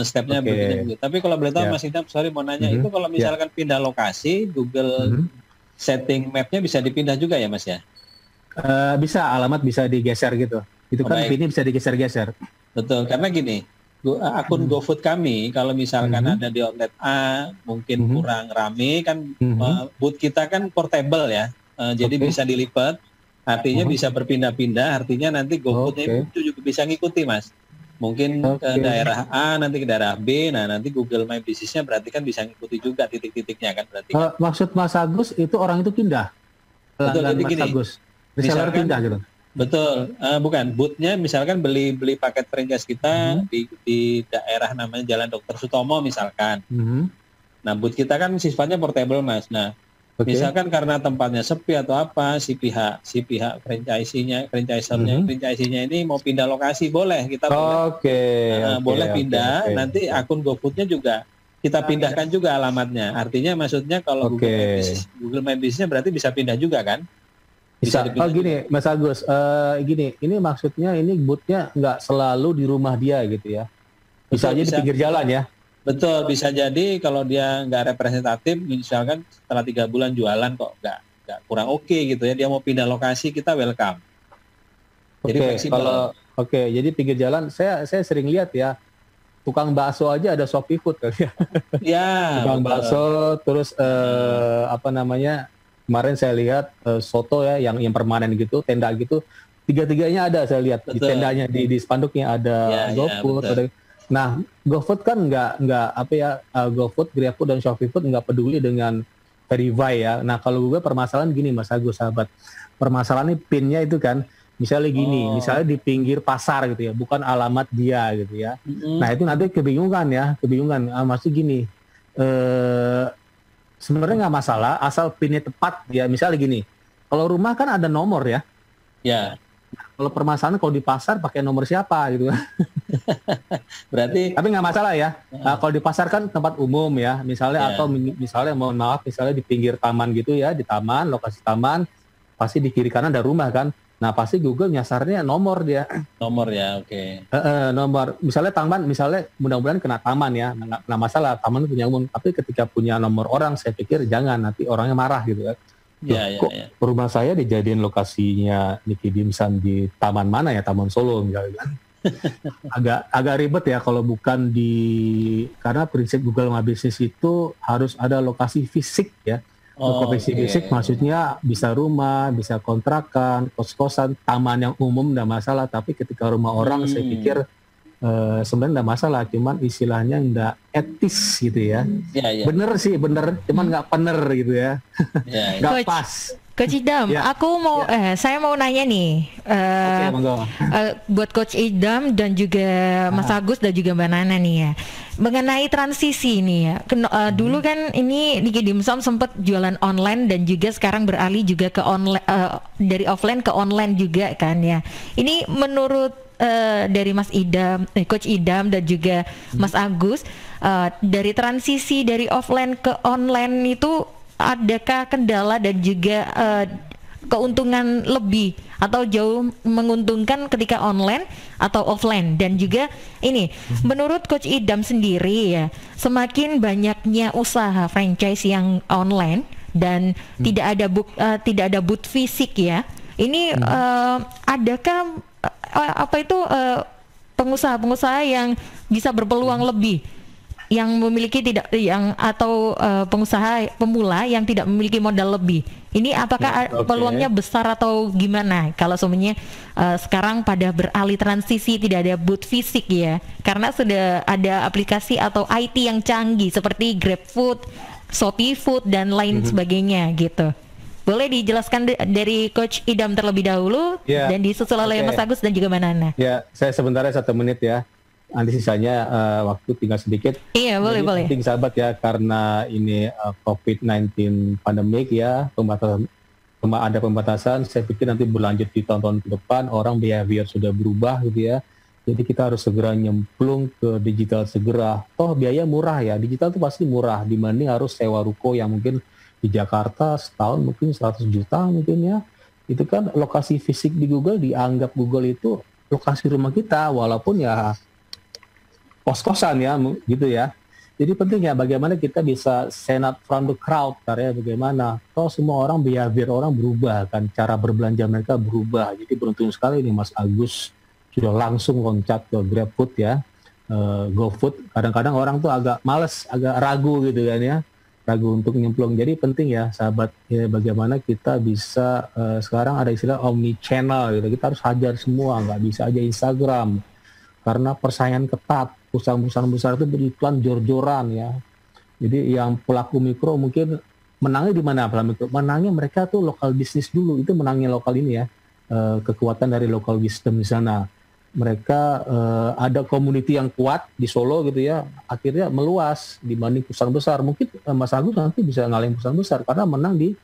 Stepnya begitu. Tapi kalau boleh tahu Mas Idam, sorry mau nanya, itu kalau misalkan pindah lokasi, Google setting mapnya bisa dipindah juga ya Mas ya?
Bisa, alamat bisa digeser gitu. Itu kan ini bisa digeser-geser.
Betul, karena gini, akun GoFood kami, kalau misalkan ada di outlet A, mungkin kurang rame, kan booth kita kan portable ya, jadi bisa dilipat, artinya bisa berpindah-pindah, artinya nanti GoFoodnya itu juga bisa ngikuti Mas. Mungkin ke daerah A, nanti ke daerah B, nah nanti Google My Business-nya berarti kan bisa ngikuti juga titik-titiknya kan berarti.
Maksud Mas Agus itu orang itu pindah?
Betul, jadi
Mas
gini,
Agus. Reseller pindah gitu?
Betul, bukan, booth-nya misalkan beli paket franchise kita di daerah namanya Jalan Dr. Sutomo misalkan. Nah booth kita kan sifatnya portable Mas. Nah misalkan karena tempatnya sepi atau apa, si pihak franchise-nya ini mau pindah lokasi, boleh kita boleh pindah. Nanti akun GoFood-nya juga kita pindahkan juga alamatnya. Artinya maksudnya kalau Google My Business-nya berarti bisa pindah juga kan?
Bisa. Gini Mas Agus, ini maksudnya ini booth-nya nggak selalu di rumah dia gitu ya? Bisa aja di pinggir jalan ya?
Betul, bisa jadi kalau dia nggak representatif, misalkan setelah 3 bulan jualan kok nggak kurang oke gitu ya, dia mau pindah lokasi, kita welcome. Jadi fleksibel. Jadi pinggir jalan, saya sering lihat ya, tukang bakso aja ada Shopee Food kali ya. Ya.
Tukang bakso, terus kemarin saya lihat soto ya yang permanen gitu, tenda gitu, tiga-tiganya ada saya lihat. Betul. Di tendanya di spanduknya ada GoFood. Nah, GoFood kan nggak apa ya, GoFood, GrabFood dan ShopeeFood nggak peduli dengan verify ya. Nah, kalau gue permasalahan gini Mas Agus, sahabat, permasalahannya PIN-nya itu kan, misalnya gini, misalnya di pinggir pasar gitu ya, bukan alamat dia gitu ya. Nah, itu nanti kebingungan. Maksud gini, sebenarnya nggak masalah asal PIN-nya tepat ya. Misalnya gini, kalau rumah kan ada nomor ya.
Ya.
Nah, kalau permasalahan kalau di pasar pakai nomor siapa gitu.
Berarti.
Tapi nggak masalah ya. Nah, kalau di pasar kan tempat umum ya, misalnya atau misalnya mohon maaf, misalnya di pinggir taman gitu ya, di taman, lokasi taman, pasti di kiri kanan ada rumah kan. Nah, pasti Google nyasarnya nomor dia.
Nomor ya, oke.
Nomor, misalnya taman, misalnya mudah-mudahan kena taman ya, nggak masalah, taman punya umum. Tapi ketika punya nomor orang, saya pikir jangan, nanti orangnya marah gitu kan. Kok rumah saya dijadiin lokasinya Niki Dimsum di taman mana ya, Taman Solo misalnya kan. agak ribet ya kalau bukan karena prinsip Google My Business itu harus ada lokasi fisik ya. Lokasi fisik maksudnya bisa rumah, bisa kontrakan, kos-kosan, taman yang umum nggak masalah. Tapi ketika rumah orang saya pikir sebenarnya nggak masalah, cuman istilahnya nggak etis gitu ya. Bener sih, bener, cuman nggak bener gitu ya. Nggak pas.
Coach Idam, aku mau saya mau nanya nih, buat Coach Idam dan juga Mas Agus dan juga Mbak Nana nih ya, mengenai transisi nih ya. Dulu kan ini Niki Dimsum sempat jualan online dan juga sekarang beralih juga ke online, dari offline ke online juga kan ya. Ini menurut dari Mas Idam, Coach Idam dan juga Mas Agus, dari transisi dari offline ke online itu adakah kendala dan juga keuntungan lebih atau jauh menguntungkan ketika online atau offline? Dan juga ini menurut Coach Idam sendiri ya, semakin banyaknya usaha franchise yang online dan tidak ada booth fisik ya, ini adakah pengusaha-pengusaha yang bisa berpeluang lebih, yang memiliki pengusaha pemula yang tidak memiliki modal lebih, ini apakah peluangnya besar atau gimana kalau semuanya sekarang pada beralih transisi tidak ada booth fisik ya, karena sudah ada aplikasi atau IT yang canggih seperti GrabFood, ShopeeFood dan lain sebagainya gitu. Boleh dijelaskan dari Coach Idam terlebih dahulu dan disusul oleh Mas Agus dan juga Mbak Nana. Ya,
saya sebenarnya 1 menit ya. Nanti sisanya waktu tinggal sedikit.
Iya, boleh.
Penting sahabat ya, karena ini COVID-19 pandemik ya, ada pembatasan. Saya pikir nanti berlanjut di tahun-tahun ke depan, orang behavior sudah berubah gitu ya. Jadi kita harus segera nyemplung ke digital segera. Toh biaya murah ya, digital itu pasti murah dibanding harus sewa ruko yang mungkin di Jakarta setahun mungkin 100 juta mungkin ya. Itu kan lokasi fisik di Google, dianggap Google itu lokasi rumah kita, walaupun ya kos-kosan ya gitu ya. Jadi penting ya bagaimana kita bisa stand up from the crowd, karya bagaimana. Toh semua orang, behavior orang berubah kan, cara berbelanja mereka berubah. Jadi beruntung sekali nih Mas Agus sudah langsung loncat ke GrabFood ya, GoFood. Kadang-kadang orang tuh agak males, agak ragu gitu kan ya, ragu untuk nyemplung. Jadi penting ya sahabat ya, bagaimana kita bisa sekarang ada istilah omni channel gitu. Kita harus hajar semua, nggak bisa aja Instagram karena persaingan ketat. Perusahaan-perusahaan besar itu beriklan jor-joran ya. Jadi yang pelaku mikro mungkin menangnya di mana pelaku mikro? Menangnya mereka tuh lokal bisnis dulu, itu menangnya lokal ini ya, kekuatan dari local wisdom di sana. Mereka ada community yang kuat di Solo gitu ya, akhirnya meluas dibanding perusahaan besar. Mungkin Mas Agus nanti bisa ngalahin perusahaan besar karena menang di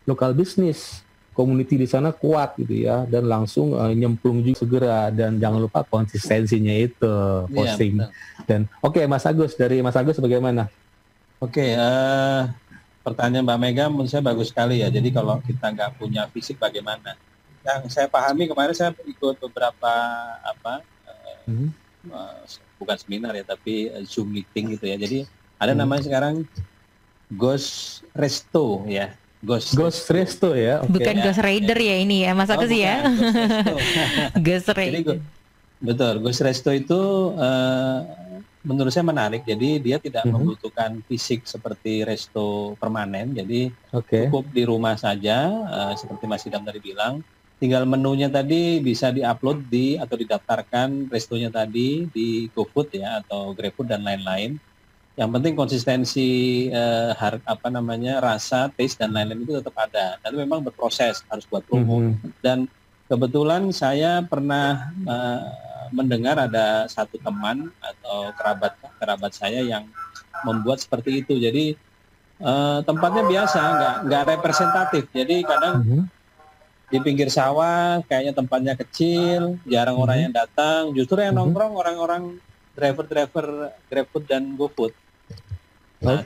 lokal bisnis. Community di sana kuat gitu ya, dan langsung nyemplung juga segera, dan jangan lupa konsistensinya itu posting. Dan Mas Agus, dari Mas Agus bagaimana?
Pertanyaan Mbak Mega menurut saya bagus sekali ya. Jadi kalau kita nggak punya fisik bagaimana? Yang saya pahami kemarin saya ikut beberapa bukan seminar ya, tapi Zoom meeting gitu ya. Jadi ada namanya sekarang Ghost Resto ya.
Ghost Resto ya.
Bukan ya. Ghost Rider ya ini ya Mas Agus ya.
Ghost Rider. Betul, Ghost Resto itu menurut saya menarik. Jadi dia tidak membutuhkan fisik seperti resto permanen. Jadi cukup di rumah saja, seperti Mas Idam tadi bilang. Tinggal menunya tadi bisa diupload atau didaftarkan restonya tadi di GoFood ya atau GrabFood dan lain-lain. Yang penting konsistensi rasa, taste dan lain-lain itu tetap ada. Dan memang berproses, harus buat promo. Dan kebetulan saya pernah mendengar ada satu teman atau kerabat saya yang membuat seperti itu. Jadi tempatnya biasa, nggak representatif. Jadi kadang di pinggir sawah, kayaknya tempatnya kecil, jarang orang yang datang. Justru yang nongkrong orang-orang driver GrabFood dan GoFood. Nah,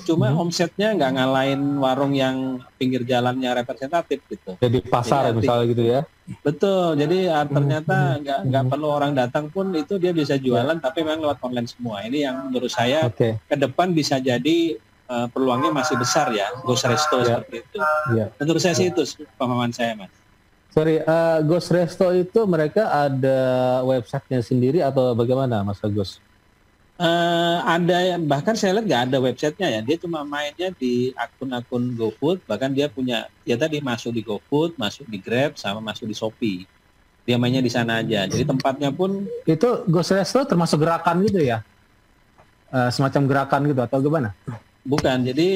cuma omsetnya nggak ngalahin warung yang pinggir jalannya representatif gitu.
Jadi pasar misalnya gitu ya?
Betul. Jadi ternyata nggak perlu orang datang pun itu dia bisa jualan, tapi memang lewat online semua. Ini yang menurut saya ke depan bisa jadi peluangnya masih besar ya, Ghost Resto seperti itu. Menurut saya sih itu pemahaman saya, Mas.
Sorry, Ghost Resto itu mereka ada websitenya sendiri atau bagaimana, Mas Agus?
Ada, bahkan saya lihat nggak ada websitenya ya. Dia cuma mainnya di akun-akun GoFood. Bahkan dia punya, ya tadi masuk di GoFood, masuk di Grab, sama masuk di Shopee. Dia mainnya di sana aja. Jadi tempatnya pun
itu Ghost Resto termasuk gerakan gitu ya? Semacam gerakan gitu atau gimana?
Bukan, jadi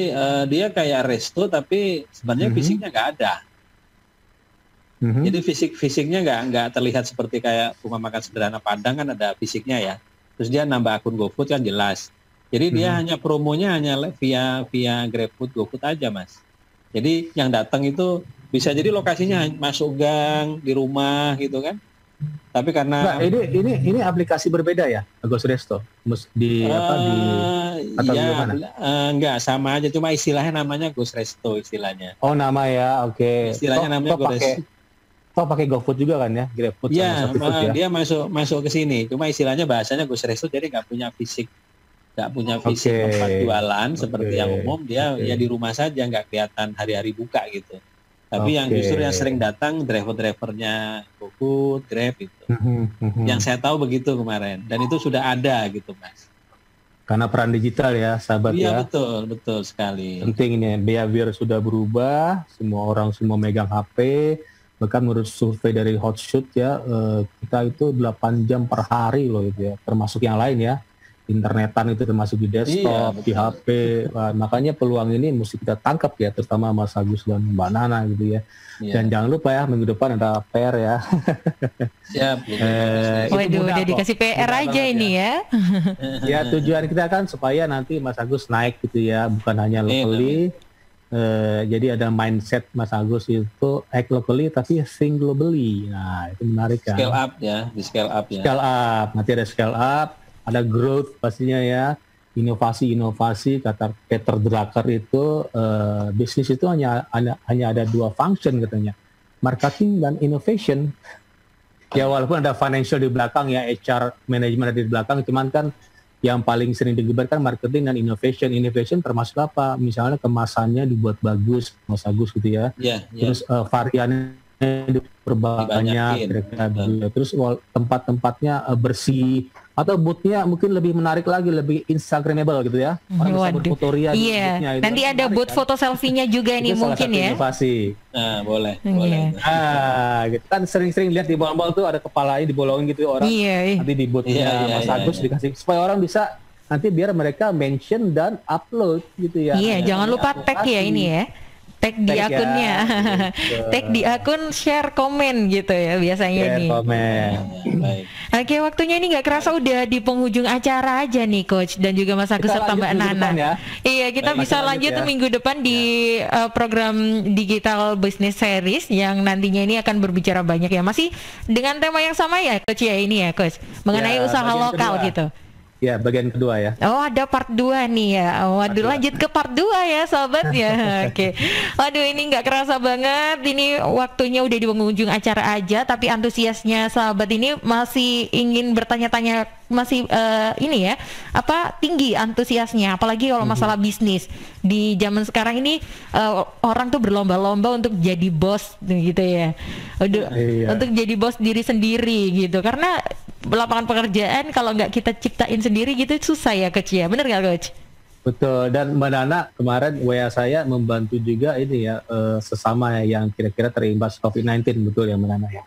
dia kayak resto tapi sebenarnya fisiknya nggak ada. Jadi fisiknya nggak terlihat seperti kayak rumah makan sederhana Padang kan ada fisiknya ya. Terus dia nambah akun GoFood kan jelas. Jadi dia hanya promonya hanya via GrabFood, GoFood aja, Mas. Jadi yang datang itu bisa jadi lokasinya masuk gang di rumah gitu kan. Tapi karena
ini aplikasi berbeda ya, Ghost Resto atau gimana?
Enggak, sama aja, cuma istilahnya namanya Ghost Resto istilahnya.
Oh, nama ya, oke.
Istilahnya namanya Ghost Resto.
Pakai GoFood juga kan ya, GrabFood
sama Shopee ya. Dia masuk ke sini, cuma istilahnya bahasanya Ghost Resto, jadi nggak punya fisik tempat jualan seperti yang umum. Dia ya di rumah saja, nggak kelihatan hari-hari buka gitu. Tapi yang justru yang sering datang drivernya GoFood, Grab itu. Yang saya tahu begitu kemarin. Dan itu sudah ada gitu, Mas.
Karena peran digital ya, sahabat ya.
Iya, betul sekali.
Penting ini, behavior sudah berubah, semua orang megang HP. Bahkan menurut survei dari Hotshoot ya, kita itu 8 jam per hari loh itu ya. Termasuk yang lain ya. Internetan itu termasuk di desktop, di HP. Makanya peluang ini mesti kita tangkap ya, terutama Mas Agus dan Mbak Nana gitu ya. Dan jangan lupa ya, minggu depan ada PR ya.
Siap.
Waduh, udah dikasih PR aja ini ya.
Ya, tujuan kita kan supaya nanti Mas Agus naik gitu ya, bukan hanya locally. Jadi ada mindset Mas Agus itu act locally tapi think globally. Nah, itu menarik kan.
Scale up ya, di scale up ya.
Scale up, nanti ada scale up. Ada growth pastinya ya, inovasi kata Peter Drucker itu bisnis itu hanya ada 2 function katanya, marketing dan innovation. Ya walaupun ada financial di belakang ya, HR manajemen ada di belakang, cuman kan yang paling sering digebarkan marketing dan innovation. Innovation termasuk apa? Misalnya kemasannya dibuat bagus, Mas Agus gitu ya. Terus variannya diperbanyak, terus tempat-tempatnya bersih, atau boothnya mungkin lebih menarik lagi, lebih instagramable gitu ya. Orang bisa berfotoria di boothnya.
Nanti ada booth foto selfie-nya juga ini mungkin ya.
Inovasi.
Nah, boleh.
Gitu kan, sering-sering lihat di mall-mall tuh ada kepalanya dibolongin gitu orang. Nanti di boothnya Mas Agus dikasih supaya orang bisa nanti biar mereka mention dan upload gitu ya.
Iya, jangan lupa tag ya ini ya. Tag di akunnya, tag di akun, share komen gitu ya biasanya nih.
Komen.
Oke, waktunya ini nggak kerasa udah di penghujung acara aja nih Coach dan juga Mas Agus serta Mbak Nana. Ya. Iya, kita bisa lanjut ya. Minggu depan di program Digital Business Series yang nantinya ini akan berbicara banyak ya, masih dengan tema yang sama ya Coach ya ini ya Coach, mengenai usaha lokal gitu.
Ya, bagian kedua ya.
Oh, ada part 2 nih ya. Waduh, lanjut ke part 2 ya sahabat ya. Oke. Waduh, ini nggak kerasa banget. Ini waktunya udah di penghujung acara aja, tapi antusiasnya sahabat ini masih ingin bertanya-tanya, masih ini ya, tinggi antusiasnya. Apalagi kalau masalah bisnis. Di zaman sekarang ini orang tuh berlomba-lomba untuk jadi bos gitu ya. Untuk jadi bos diri sendiri gitu. Karena lapangan pekerjaan kalau nggak kita ciptain sendiri gitu susah ya Coach ya, bener nggak Coach?
Betul, dan Mbak Nana kemarin WA saya membantu juga ini ya, sesama yang kira-kira terimbas COVID-19, betul ya Mbak Nana ya?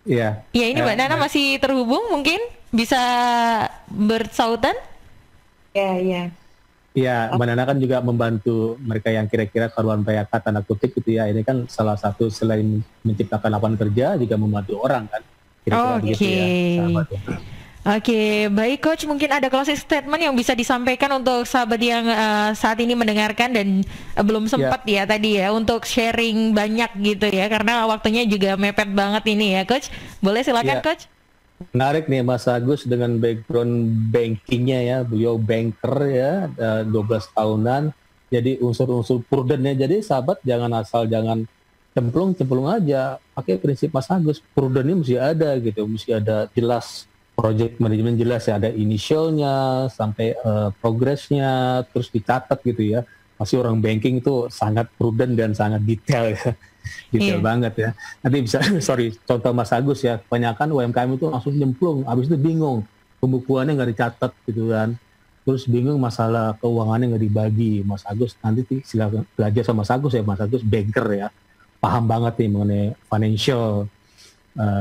Iya.
Ya ini Mbak Nana masih terhubung, mungkin bisa bersautan?
Ya, ya.
Iya, Mbak Nana kan juga membantu mereka yang kira-kira korban PHK tanda kutip gitu ya. Ini kan salah satu selain menciptakan lapangan kerja juga membantu orang kan. Kira-kira begitu ya, sahabat.
Oke, baik Coach, mungkin ada closing statement yang bisa disampaikan untuk sahabat yang saat ini mendengarkan dan belum sempat ya tadi ya untuk sharing banyak gitu ya, karena waktunya juga mepet banget ini ya Coach. Boleh silakan Coach.
Menarik nih Mas Agus dengan background bankingnya ya, beliau banker ya, 12 tahunan. Jadi unsur-unsur prudentnya, jadi sahabat jangan cemplung aja, pakai prinsip Mas Agus. Prudent ini mesti ada gitu, mesti ada jelas. Project manajemen jelas ya, ada initialnya sampai progresnya terus dicatat gitu ya. Pasti orang banking itu sangat prudent dan sangat detail ya, detail banget ya. Nanti bisa contoh Mas Agus ya, kebanyakan UMKM itu langsung nyemplung, habis itu bingung pembukuannya nggak dicatat gitu kan, terus bingung masalah keuangannya nggak dibagi. Mas Agus nanti silakan belajar sama Mas Agus ya, Mas Agus banker ya, paham banget nih mengenai financial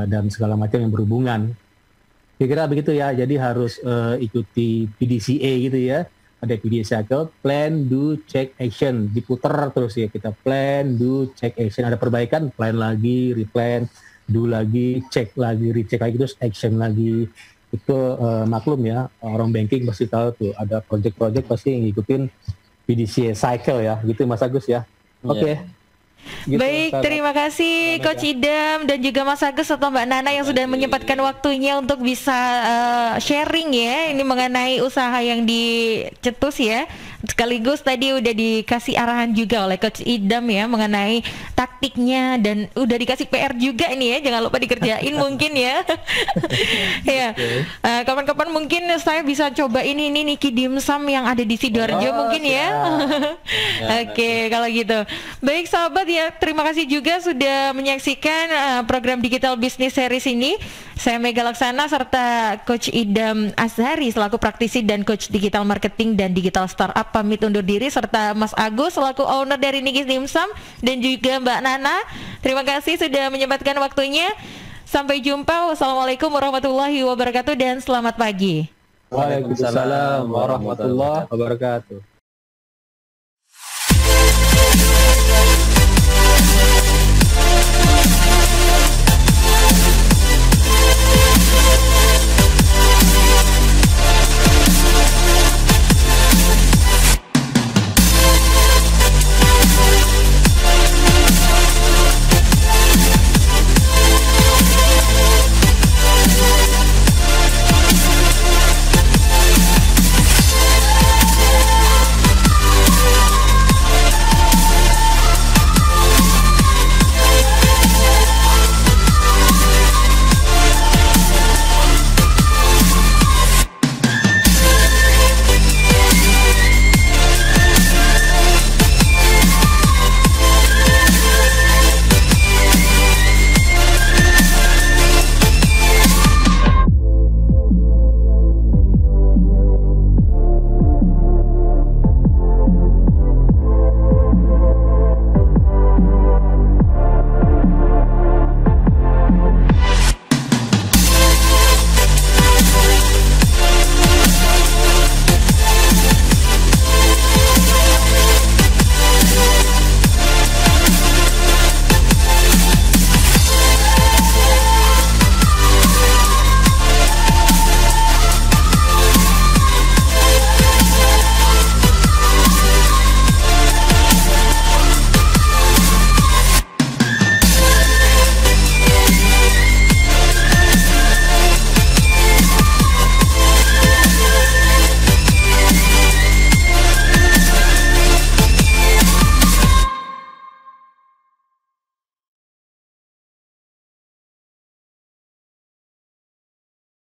dan segala macam yang berhubungan. Kira-kira begitu ya, jadi harus ikuti PDCA gitu ya. Ada PDCA, plan, do, check, action. Diputar terus ya, kita plan, do, check, action. Ada perbaikan, plan lagi, replan, do lagi, check lagi, recheck lagi, terus action lagi. Itu maklum ya, orang banking pasti tahu tuh, ada project-project pasti ngikutin PDCA cycle ya, gitu Mas Agus ya. Oke.
Gitu, baik, terima kasih Coach Idam dan juga Mas Agus atau Mbak Nana yang sudah menyempatkan waktunya untuk bisa sharing ya ini mengenai usaha yang dicetus ya. Sekaligus tadi udah dikasih arahan juga oleh Coach Idam ya mengenai taktiknya dan udah dikasih PR juga ini ya, jangan lupa dikerjain mungkin ya. Ya, kapan-kapan mungkin saya bisa coba ini Niki Dimsum yang ada di Sidoarjo mungkin ya. Oke, kalau gitu. Baik sahabat ya, terima kasih juga sudah menyaksikan program Digital Business Series ini. Saya Mega Laksana serta Coach Idam Azhari selaku praktisi dan Coach Digital Marketing dan Digital Startup pamit undur diri, serta Mas Agus selaku owner dari Niki Dimsum dan juga Mbak Nana. Terima kasih sudah menyempatkan waktunya. Sampai jumpa. Wassalamualaikum warahmatullahi wabarakatuh dan selamat pagi.
Waalaikumsalam warahmatullahi wabarakatuh.